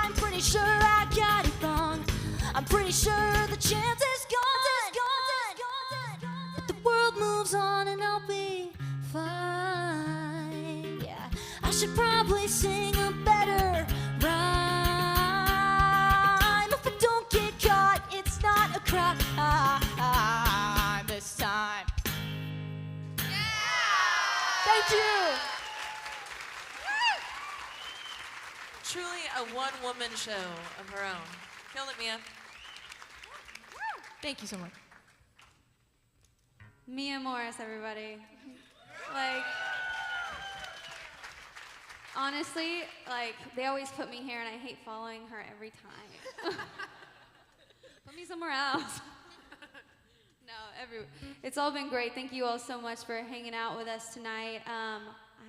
I'm pretty sure I got it wrong. I'm pretty sure the chance is gone. But the world moves on and I'll be fine. Yeah, I should probably sing a better rhyme. If I don't get caught, it's not a crime this time. Thank you. Truly a one-woman show of her own. Killed it, Mia. Thank you so much. Mia Morris, everybody. Like, honestly, like, they always put me here and I hate following her every time. Put me somewhere else. No, it's all been great. Thank you all so much for hanging out with us tonight. I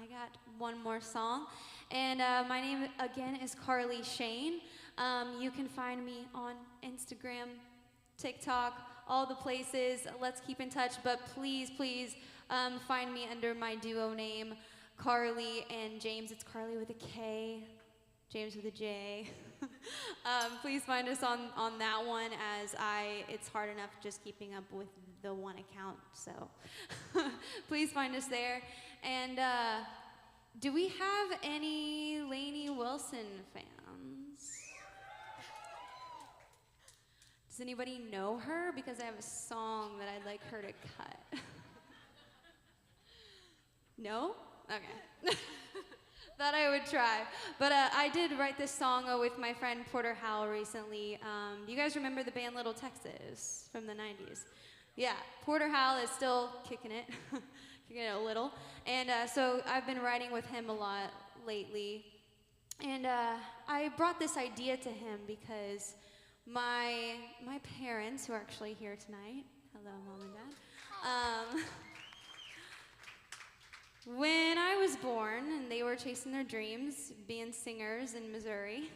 got one more song. And my name, again, is Karlie Chayne. You can find me on Instagram, TikTok, all the places. Let's keep in touch. But please, please find me under my duo name, Karlie and James. It's Karlie with a K, James with a J. Please find us on that one, as it's hard enough just keeping up with the one account. So please find us there. And do we have any Lainey Wilson fans? Does anybody know her? Because I have a song that I'd like her to cut. No? Okay. Thought I would try. But I did write this song with my friend Porter Howell recently. Do you guys remember the band Little Texas from the 90s? Yeah, Porter Howell is still kicking it. Kicking it a little. And so I've been writing with him a lot lately. And I brought this idea to him because my parents, who are actually here tonight, hello, Mom and Dad, when I was born and they were chasing their dreams, being singers in Missouri,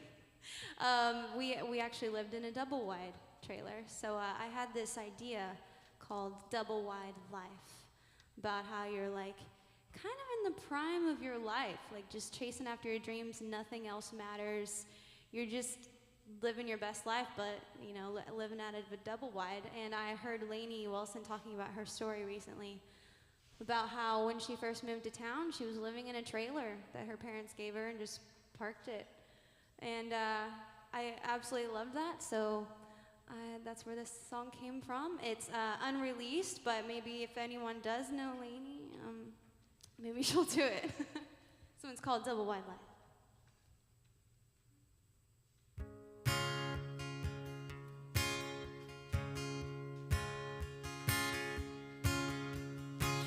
we actually lived in a double wide trailer. So I had this idea called Double Wide Life, about how you're like kind of in the prime of your life, like just chasing after your dreams, nothing else matters. You're just living your best life, but you know, living out of a double wide. And I heard Lainey Wilson talking about her story recently, about how when she first moved to town, she was living in a trailer that her parents gave her and just parked it. And I absolutely loved that, so that's where this song came from. It's unreleased, but maybe if anyone does know Lainey, maybe she'll do it. This one's called Double Wide Life.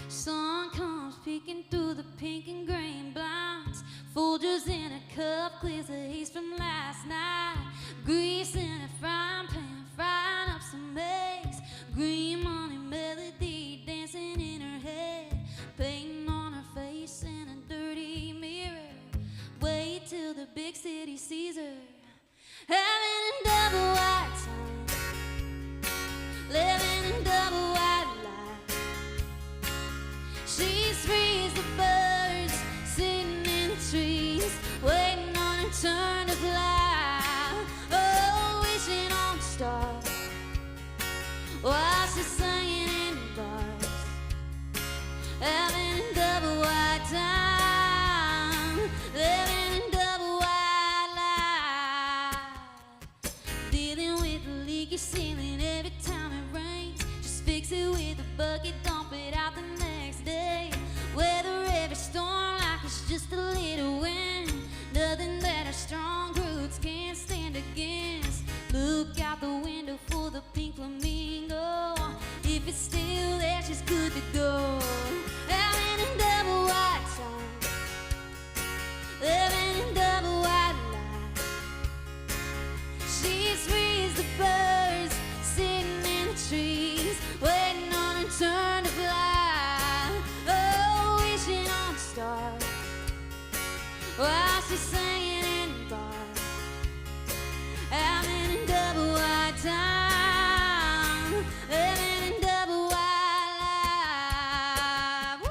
Sun comes peeking through the pink and green blinds, Folgers in a cup, clears the haze from last night. Grease in a frying pan, frying up some eggs. Green money melody dancing in her head. Painting on her face in a dirty mirror. Wait till the big city sees her. Having a double white time, living in double white life. She's free as the birds sitting in the trees, waiting on her turn to fly. Oh, wishing on a star while she's singing in bars. Having a double white time, living in double white life. Dealing with the leaky ceiling every time it rains. Just fix it with a bucket, dump it out the next day. Weather every storm like it's just a little wind. Nothing that our strong roots can't stand against. Look out the window for the pink flamingo. If it's still there, she's good to go. Having a double white time, living in double white life. She's free as the birds sitting in the trees, waiting on her turn to fly. Oh, wishing on a star while she's singing in bars. Having a double white time, living in double white life. Woo!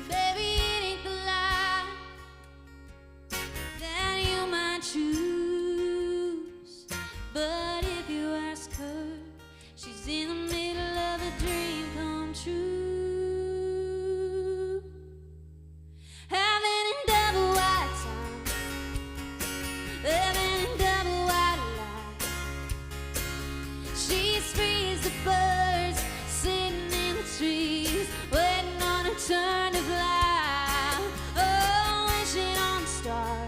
Baby, it ain't the life that you might choose. But if you ask her, she's in the middle of a dream come true. Having a double white time, living in double white life. She's free as the birds sitting in the trees, waiting on her turn to fly. Oh, wishing on a star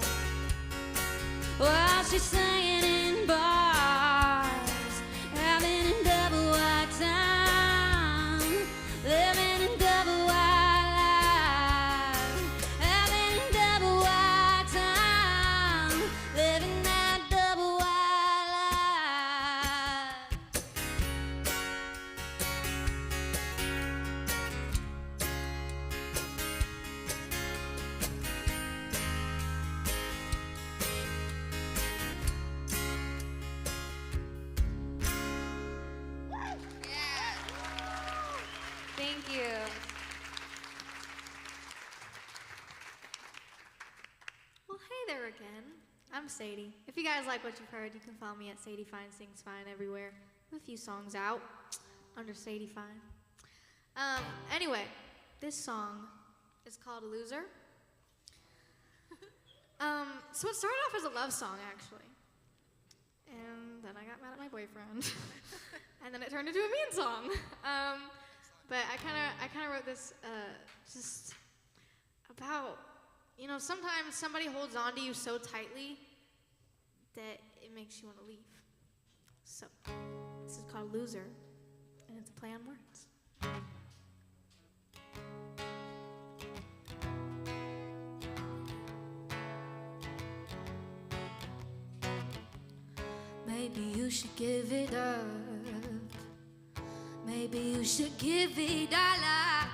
while she's singing in bars. Having a double white time, living in double white life. Having a double white time, living that double white life. Thank you. Well, hey there again. I'm Sadie. If you guys like what you've heard, you can follow me at Sadie Fine Sings Fine everywhere. I have a few songs out under Sadie Fine. Anyway, this song is called Loser. So it started off as a love song, actually. And then I got mad at my boyfriend. And then it turned into a mean song. But I kind of wrote this just about, you know, sometimes somebody holds on to you so tightly that it makes you want to leave. So this is called Loser, and it's a play on words. Maybe you should give it up. Maybe you should give it all up.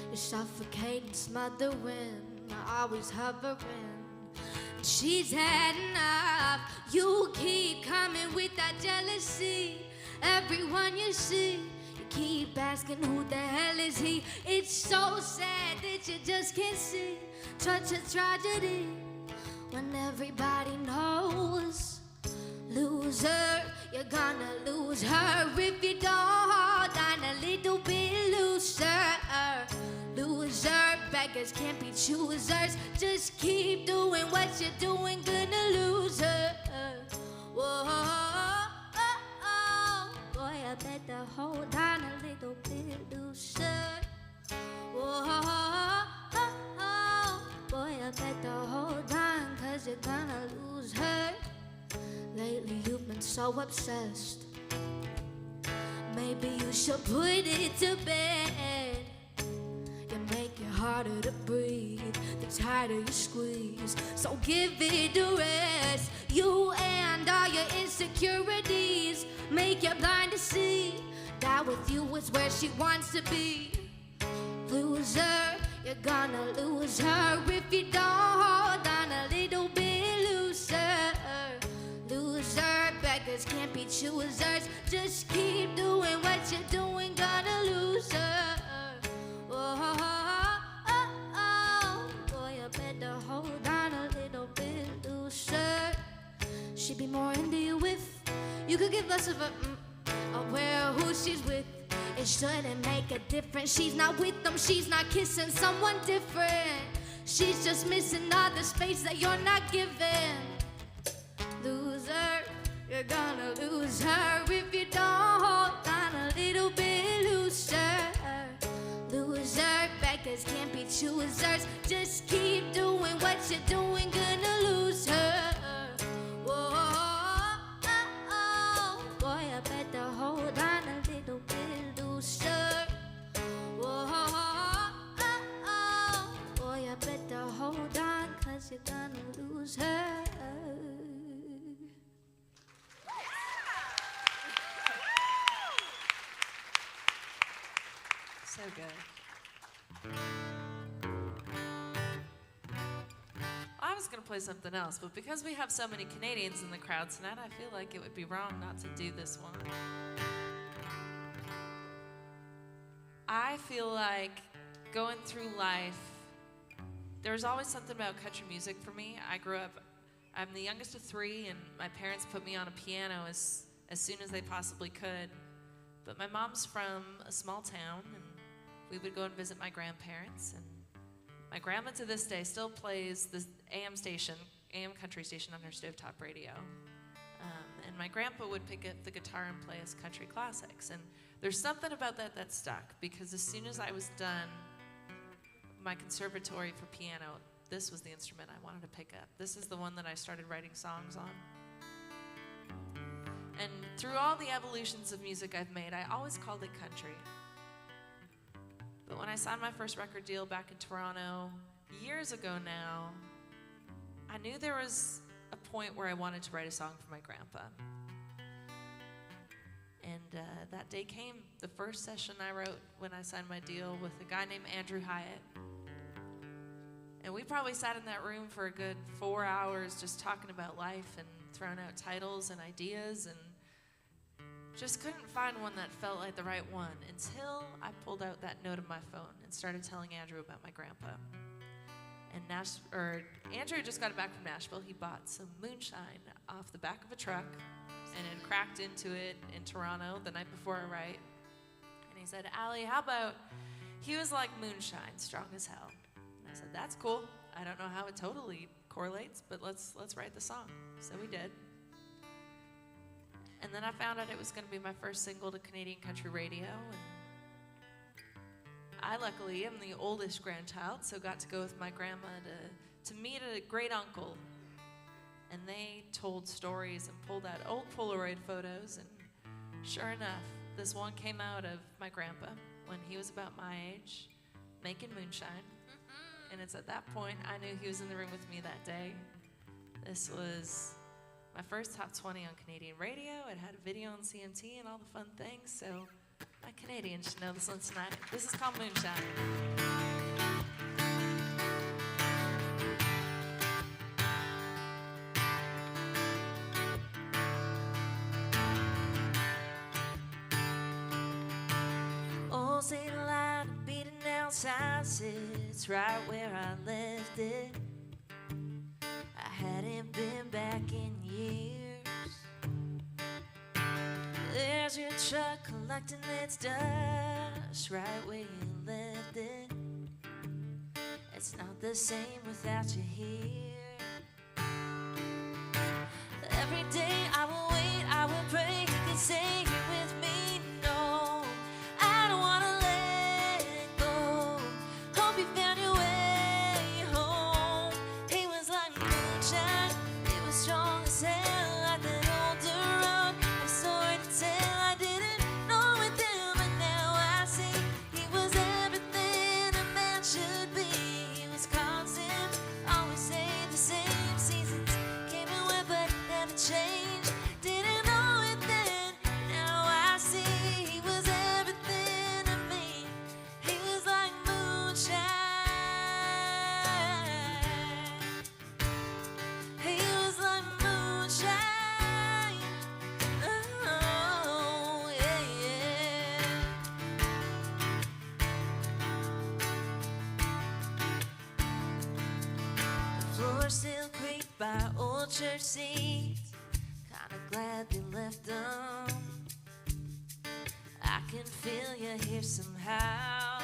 You're suffocating, smothering, always hovering. She's had enough. You keep coming with that jealousy. Everyone you see, you keep asking who the hell is he. It's so sad that you just can't see such a tragedy when everybody knows. Loser, you're gonna lose her if you don't hold on a little bit looser. Loser, beggars can't be choosers. Just keep doing what you're doing, gonna lose her. Whoa, boy, I better hold on a little bit looser. Whoa, boy, I better hold on. feeling so obsessed. Maybe you should put it to bed. You make it harder to breathe, the tighter you squeeze. So give it a rest. You and all your insecurities make you blind to see that with you is where she wants to be. Loser, you're gonna lose her if you don't hold on a little bit looser. Loser, beggars can't be choosers. Just keep doing what you're doing, gonna lose her. Oh, oh, oh, oh. Boy, you better hold on a little bit looser. She'd be more into you if you could give less of a aware of who she's with. It shouldn't make a difference. She's not with them, she's not kissing someone different. She's just missing all the space that you're not giving. Loser, you're gonna lose her if you don't hold on a little bit looser. Loser, beggars can't be choosers. Just keep doing what you're doing, gonna lose her. Whoa, oh, oh. Boy, I better hold on a little bit looser. Whoa, oh, oh. Boy, I better hold on, 'cause you're gonna lose her. So good. I was going to play something else, but because we have so many Canadians in the crowd tonight, I feel like it would be wrong not to do this one. I feel like going through life, there's always something about country music for me. I'm the youngest of 3, and my parents put me on a piano as soon as they possibly could. But my mom's from a small town, and we would go and visit my grandparents. And my grandma to this day still plays the AM country station on her stovetop radio. And my grandpa would pick up the guitar and play us country classics. And there's something about that stuck, because as soon as I was done my conservatory for piano, this was the instrument I wanted to pick up. This is the one that I started writing songs on. And through all the evolutions of music I've made, I always called it country. But when I signed my first record deal back in Toronto, years ago now, I knew there was a point where I wanted to write a song for my grandpa. And that day came, the first session I wrote when I signed my deal with a guy named Andrew Hyatt. And we probably sat in that room for a good 4 hours just talking about life and throwing out titles and ideas, and just couldn't find one that felt like the right one until I pulled out that note of my phone and started telling Andrew about my grandpa. And Andrew just got back from Nashville. He bought some moonshine off the back of a truck and had cracked into it in Toronto the night before I write. And he said, "Alee, how about," he was like moonshine, strong as hell. And I said, "That's cool. I don't know how it totally correlates, but let's write the song." So we did. And then I found out it was going to be my first single to Canadian country radio. And I luckily am the oldest grandchild, so got to go with my grandma to meet a great uncle. And they told stories and pulled out old Polaroid photos. And sure enough, this one came out of my grandpa when he was about my age, making moonshine. And it's at that point I knew he was in the room with me that day. This was my first top 20 on Canadian radio. It had a video on CMT and all the fun things, so my Canadians should know this one tonight. This is called Moonshine. Old St. Line beating down signs, it's right where I left it. I hadn't been back in years. There's your truck collecting its dust right where you left it. It's not the same without you here. Every day I will wait, I will pray you can stay here with me. No, I don't wanna let go. Hope you found your way home. It was like moonshine, it was strong as hell, like that old Durham. church seats, kinda glad they left them. I can feel you here somehow.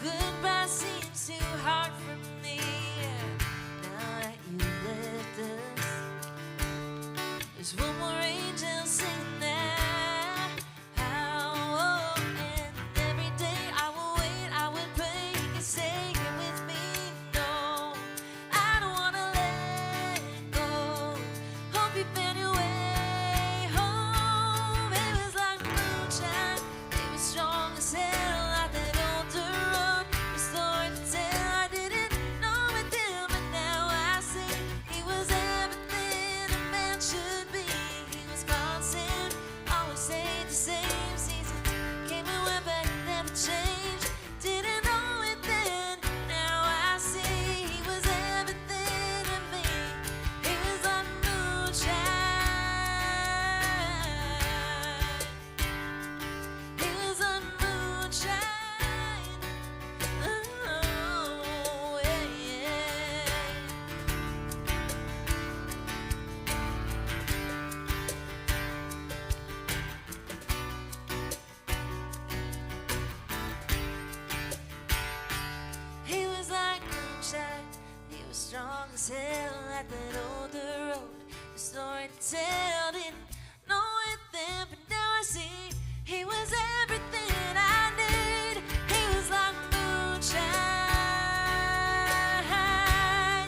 Goodbye seems too hard for me now that you left us. There's one more angel singing now. How, oh, and every day I will wait, I will pray, you can stay here with me. No, I don't wanna let go. Hope you found your way home. It was like moonshine, it was strong as hell, like that old dirt road. The story to tell, I didn't know it then, but now I see he was everything a man should be. He was constant, always stayed the same. Seasons came and went, but he never changed. Didn't know it then, now I see he was everything to me. He was like moonshine. He was like moonshine. Oh, yeah, yeah. He was like moonshine, he was strong as hell, like that older road. The story to tell, didn't know it then, but now I see he was everything I need. He was like moonshine,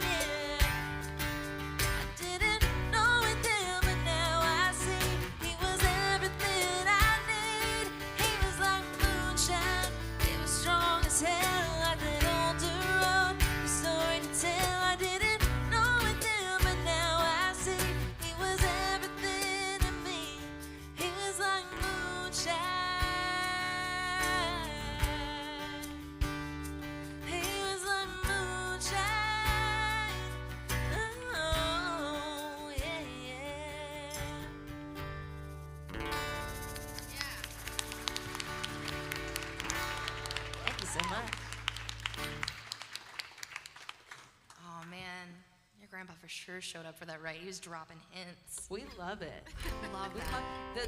yeah. I didn't know it then, but now I see he was everything I need. He was like moonshine, he was strong as hell, like that older road. The story to tell, I didn't know it then, but now I see he was everything to me. He was like moonshine. He was like moonshine. Oh, yeah, yeah. Thank you so much. Oh man, your grandpa for sure showed up for that, right? He was dropping hints. We love it. Love We that. love the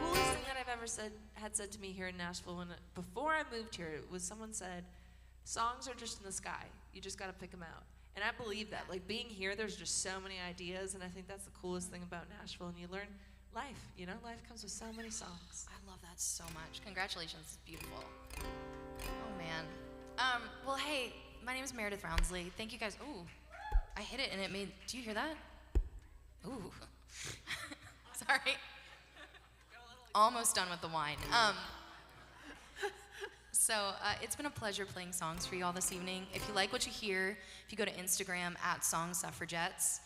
coolest thing that I've ever had said to me here in Nashville before I moved here was someone said, songs are just in the sky. You just got to pick them out. And I believe that. Like being here, there's just so many ideas, and I think that's the coolest thing about Nashville. And you learn life. You know, life comes with so many songs. I love that so much. Congratulations, it's beautiful. Oh man. Well, hey, my name is Meredith Rounsley. Thank you guys. Ooh, I hit it and it made. Do you hear that? Ooh. Sorry. Almost done with the wine. So it's been a pleasure playing songs for you all this evening. If you like what you hear, if you go to Instagram @Suffragettes,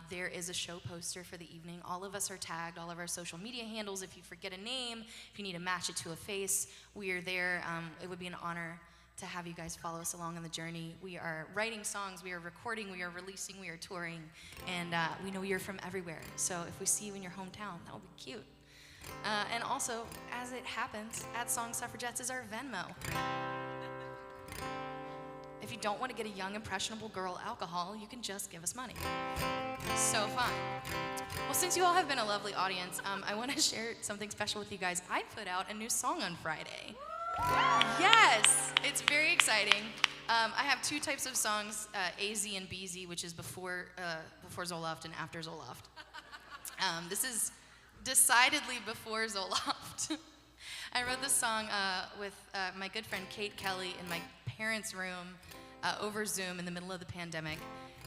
there is a show poster for the evening. All of us are tagged, all of our social media handles. If you forget a name, if you need to match it to a face, we are there. It would be an honor to have you guys follow us along on the journey. We are writing songs, we are recording, we are releasing, we are touring, and we know you're from everywhere. So if we see you in your hometown, that would be cute. And also, as it happens, @Suffragettes is our Venmo. If you don't want to get a young, impressionable girl alcohol, you can just give us money. So fun. Well, since you all have been a lovely audience, I want to share something special with you guys. I put out a new song on Friday. Yes, it's very exciting. I have two types of songs, AZ and BZ, which is before Zoloft and after Zoloft. This is decidedly before Zoloft. I wrote this song with my good friend Kate Kelly in my parents' room over Zoom in the middle of the pandemic,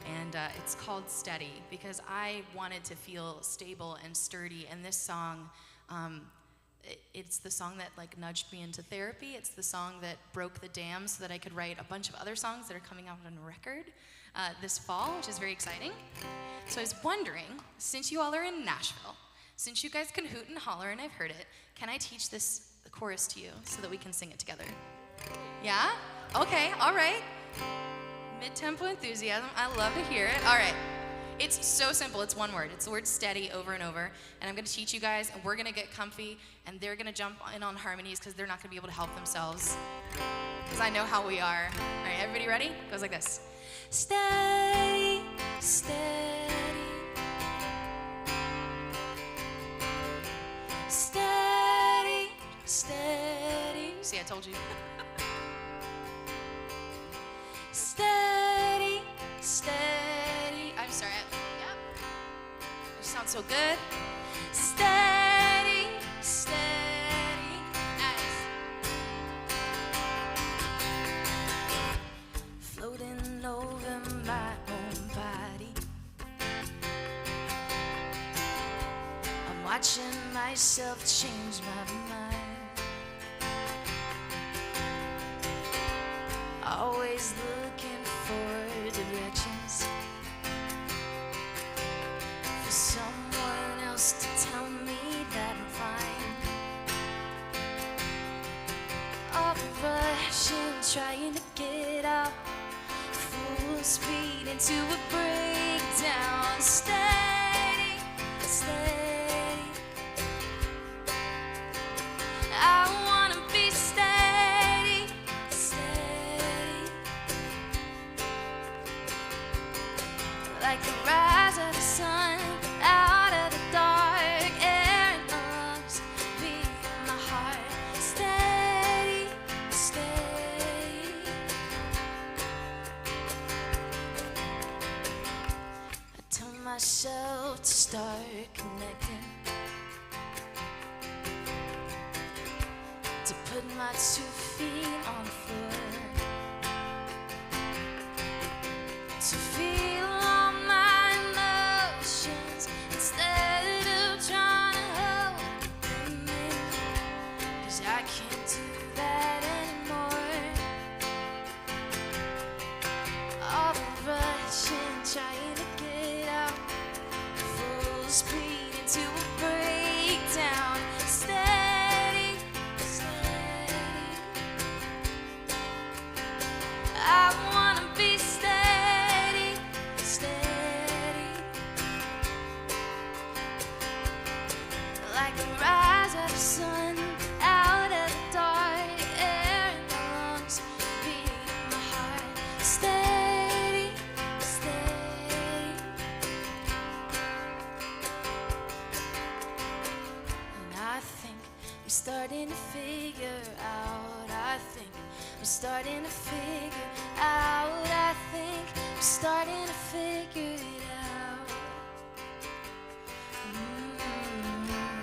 and it's called Steady because I wanted to feel stable and sturdy, and this song, it's the song that like nudged me into therapy. It's the song that broke the dam so that I could write a bunch of other songs that are coming out on record this fall, which is very exciting. So I was wondering, since you all are in Nashville, since you guys can hoot and holler and I've heard it, can I teach this chorus to you so that we can sing it together? Yeah? Okay, all right. Mid-tempo enthusiasm, I love to hear it. All right. It's so simple, it's one word. It's the word steady over and over. And I'm gonna teach you guys, and we're gonna get comfy, and they're gonna jump in on harmonies because they're not gonna be able to help themselves. Because I know how we are. All right, everybody ready? It goes like this. steady, steady, steady, steady. See, I told you. Steady, steady. I'm sorry. Yep. You sound so good. Steady, steady. Nice. Floating over my own body. I'm watching myself change my mind. Always looking for directions, for someone else to tell me that I'm fine. All rushing, trying to get out, full speed into a breakdown. Steady, steady. I wanna be steady, steady. Like the rise of the sun out of the dark air and lungs, beat in my heart. Steady, steady. I tell myself to start connecting, to put my 2 feet on the floor, to feel all my emotions instead of trying to hold them in, 'cause I can't do that anymore. All the rushing, trying to get out, full speed into a breakdown. Steady, steady. I wanna be steady, steady. Like the rise of the sun out of the dark air in my lungs, beat in my heart. Steady, steady. And I think we're starting to figure out. I think we're starting to figure out. I think we're starting to figure it out.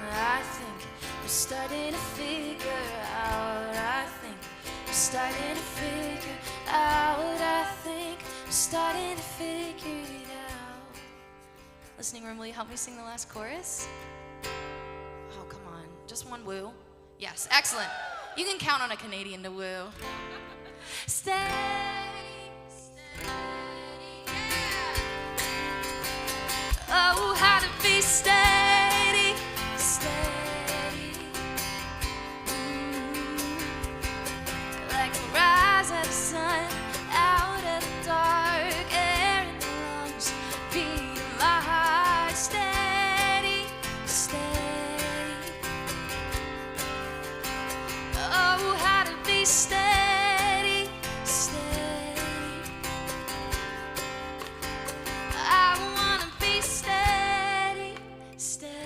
I think we're starting to figure out. I think we're starting to figure out. I think we're starting to figure it out. Listening room, will you help me sing the last chorus? Oh, come on. Just one woo. Yes, excellent. You can count on a Canadian to woo. Steady, steady, yeah. Oh, how to be steady, steady. Like the rise of the sun out of the dark air in the lungs, beat in my heart. Steady, steady. Oh, how to be steady, steady. I wanna be steady, steady.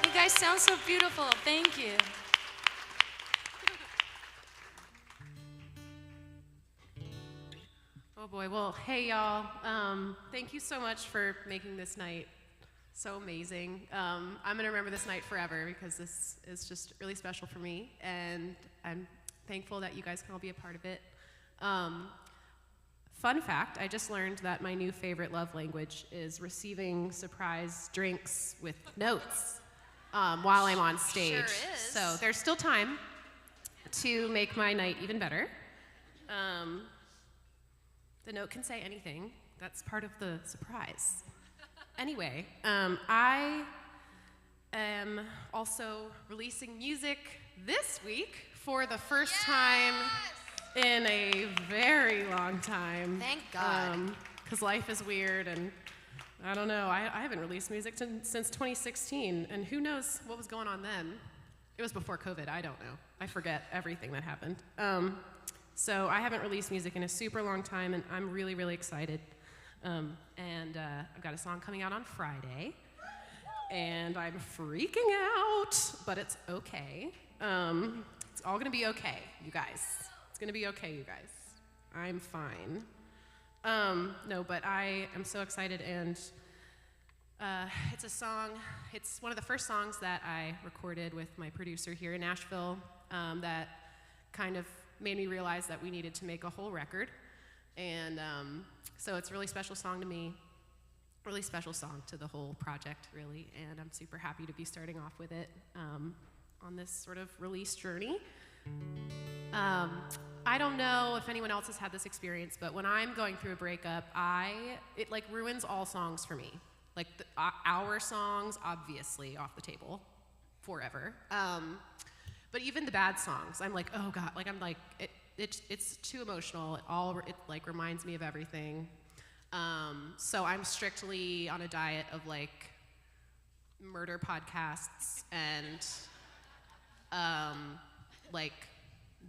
You guys sound so beautiful. Thank you. Oh boy, well, hey y'all. Thank you so much for making this night so amazing. I'm gonna remember this night forever because this is just really special for me, and I'm thankful that you guys can all be a part of it. Fun fact, I just learned that my new favorite love language is receiving surprise drinks with notes while I'm on stage. Sure is. So there's still time to make my night even better. The note can say anything. That's part of the surprise. Anyway, I am also releasing music this week for the first time in a very long time. Thank God. Because life is weird, and I don't know. I haven't released music since 2016, and who knows what was going on then. It was before COVID, I don't know. I forget everything that happened. So I haven't released music in a super long time, and I'm really, really excited. I've got a song coming out on Friday, and I'm freaking out, but it's okay. It's all gonna be okay, you guys. It's gonna be okay, you guys. I'm fine. No, but I am so excited, and it's a song, it's one of the first songs that I recorded with my producer here in Nashville that kind of made me realize that we needed to make a whole record. And so it's a really special song to me, really special song to the whole project, really, and I'm super happy to be starting off with it on this sort of release journey. I don't know if anyone else has had this experience, but when I'm going through a breakup, it like ruins all songs for me. Like our songs, obviously, off the table, forever. But even the bad songs, I'm like, oh God, like I'm like, it's too emotional. It like reminds me of everything. So I'm strictly on a diet of like murder podcasts and like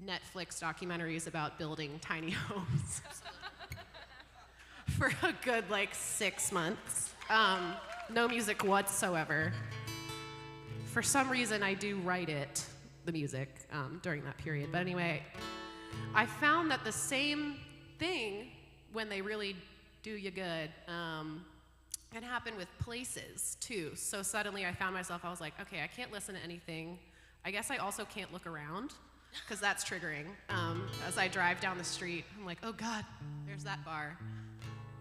Netflix documentaries about building tiny homes for a good like 6 months. No music whatsoever. For some reason, I do write the music during that period. But anyway, I found that the same thing, when they really do you good, can happen with places too. So suddenly I found myself, I was like, okay, I can't listen to anything. I guess I also can't look around, because that's triggering. As I drive down the street, I'm like, oh God, there's that bar.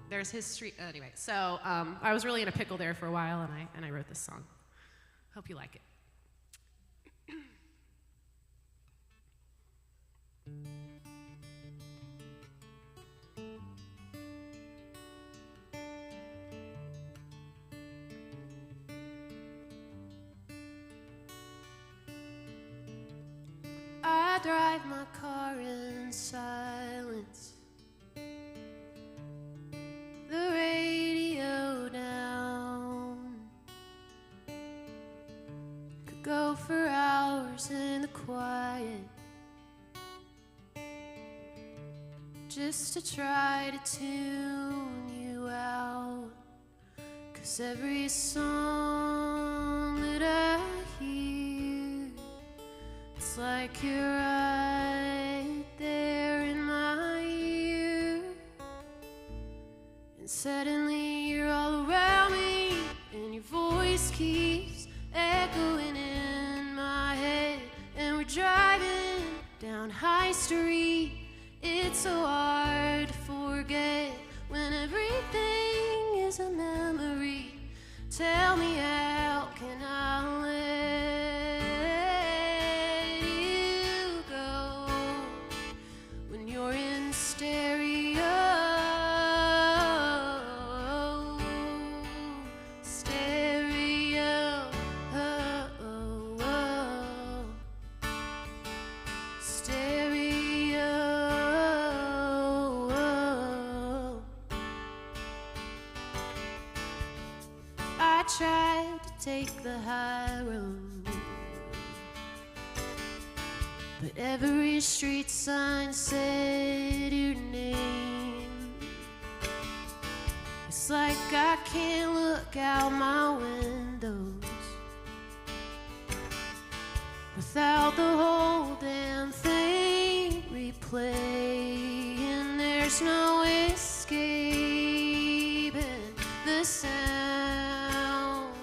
There's his street. Anyway, so I was really in a pickle there for a while, and I wrote this song. Hope you like it. I drive my car in silence, the radio down. Could go for hours in the quiet, just to try to tune you out. 'Cause every song that I hear, it's like you're right there in my ear. And suddenly you're all around me, and your voice keeps echoing in my head. And we're driving down High Street. It's so hard to forget when everything is a memory. Tell me, how can I let you go when you're in stereo? Stereo. Stereo. I tried to take the high road, but every street sign said your name. It's like I can't look out my windows without the whole damn thing replaying. There's no escaping the sound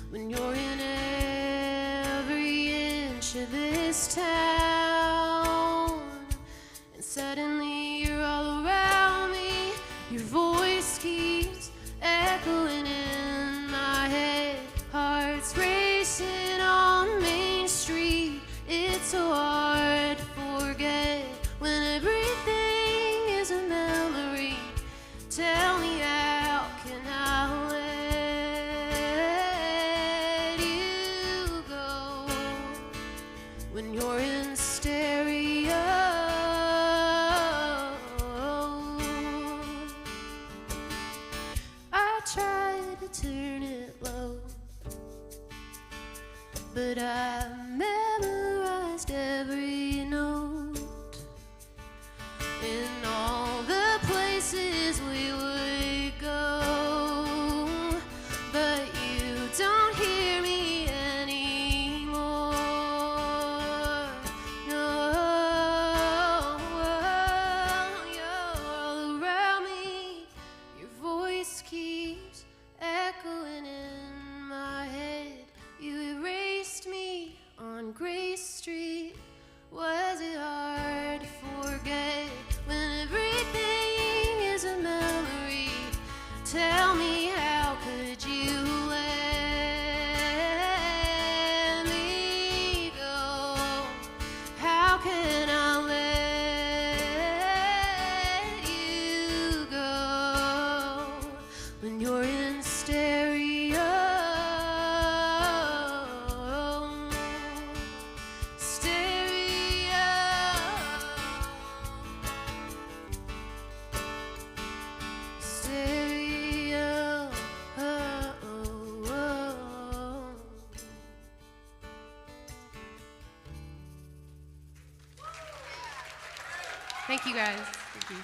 when you're in every inch of this town. And suddenly you're all around me, your voice keeps echoing in my head. Hearts racing on Main Street. It's so hard to forget when everything is a memory. Tell me, how can I let you go when you're in stereo? I tried to turn it low, but I in all the places we would go, but you don't hear me anymore. No, you're all around me. Your voice keeps echoing in my head. You erased me on Grace Street. Was it hard to forget when everything is a memory? Tell me, how could you let me go? How can I let you go when you're in stereo? Stereo. Stereo. Thank you guys. Thank you.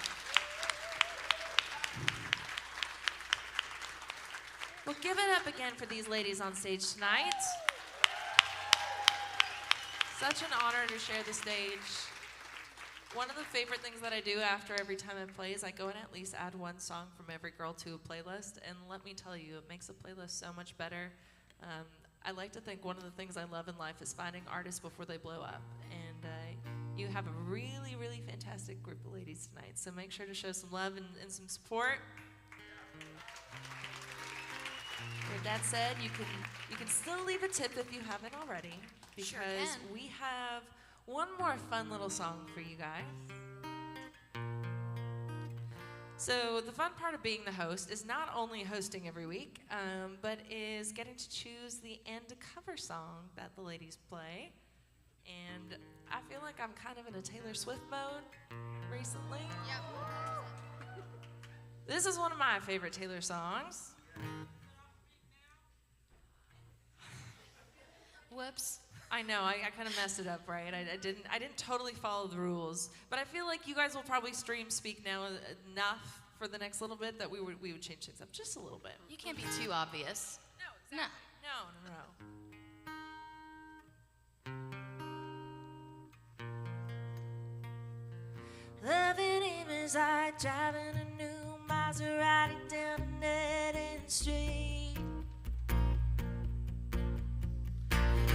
Well, give it up again for these ladies on stage tonight. Such an honor to share the stage. One of the favorite things that I do after every time I play is I go and at least add one song from every girl to a playlist. And let me tell you, it makes a playlist so much better. I like to think one of the things I love in life is finding artists before they blow up. And you have a really, really fantastic group of ladies tonight. So make sure to show some love and some support. With that said, you can still leave a tip if you haven't already, because Sure can. we have one more fun little song for you guys. So the fun part of being the host is not only hosting every week, but is getting to choose the end cover song that the ladies play. And I feel like I'm kind of in a Taylor Swift mode recently. Yep. This is one of my favorite Taylor songs. Whoops. I know, I kind of messed it up, right? I didn't totally follow the rules, but I feel like you guys will probably stream speak now enough for the next little bit that we would change things up just a little bit. You can't be too obvious. No. No. Loving him is like driving a new Maserati down a dead-end street.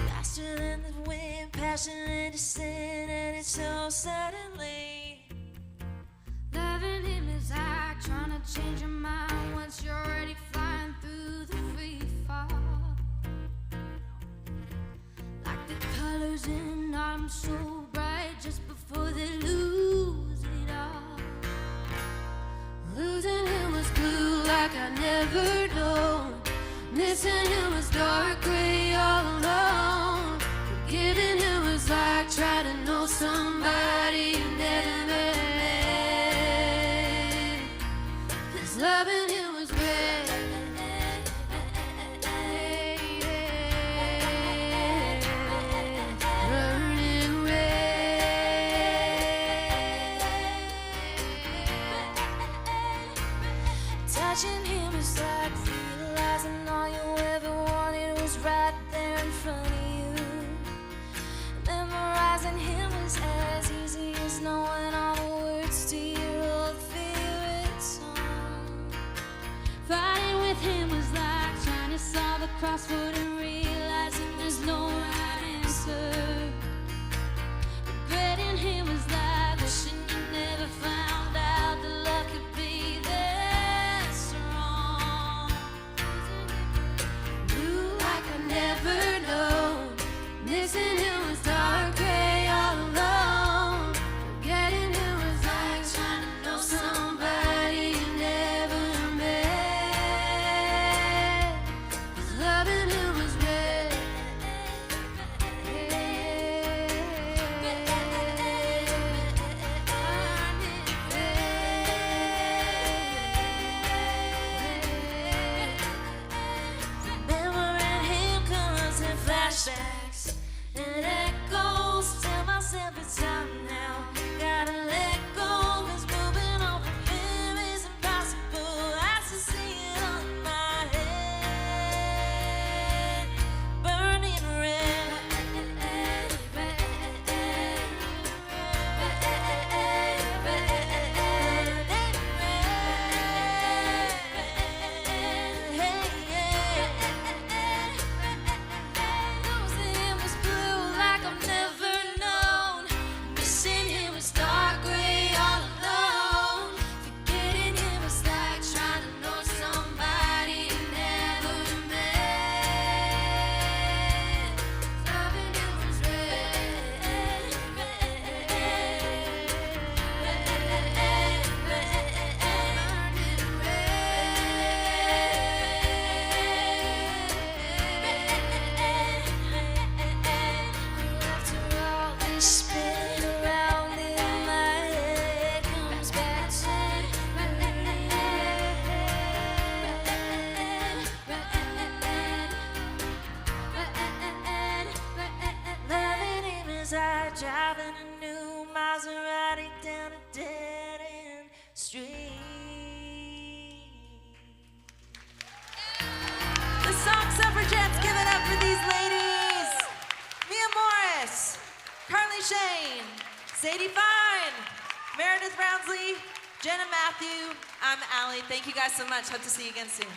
Faster than the wind, passionate descent, and it's so suddenly. Loving him is like trying to change your mind once you're already flying through the free fall. Like the colors in autumn so bright just before they lose it all. Losing him was blue like I never known. Missing him was dark gray all alone. Forgetting him was like trying to know somebody you never met. 'Cause loving him was red. Burning red. Touching him is like realizing all you ever wanted was right there in front of you. Memorizing him was as easy as knowing all the words to your old favorite song. Fighting with him was like trying to solve a crossword and realizing there's no right answer. Regretting him was like wishing you never found out that love could be that strong. Blue like I never known. Missing him was dark gray all alone. Forgetting him was like trying to know somebody you never met. 'Cause loving him was street. The Song Suffragettes, give it up for these ladies. Mia Morris, Karlie Chayne, Sadie Fine, Meredith Rounsley, Genna Matthew. I'm Alee. Thank you guys so much. Hope to see you again soon.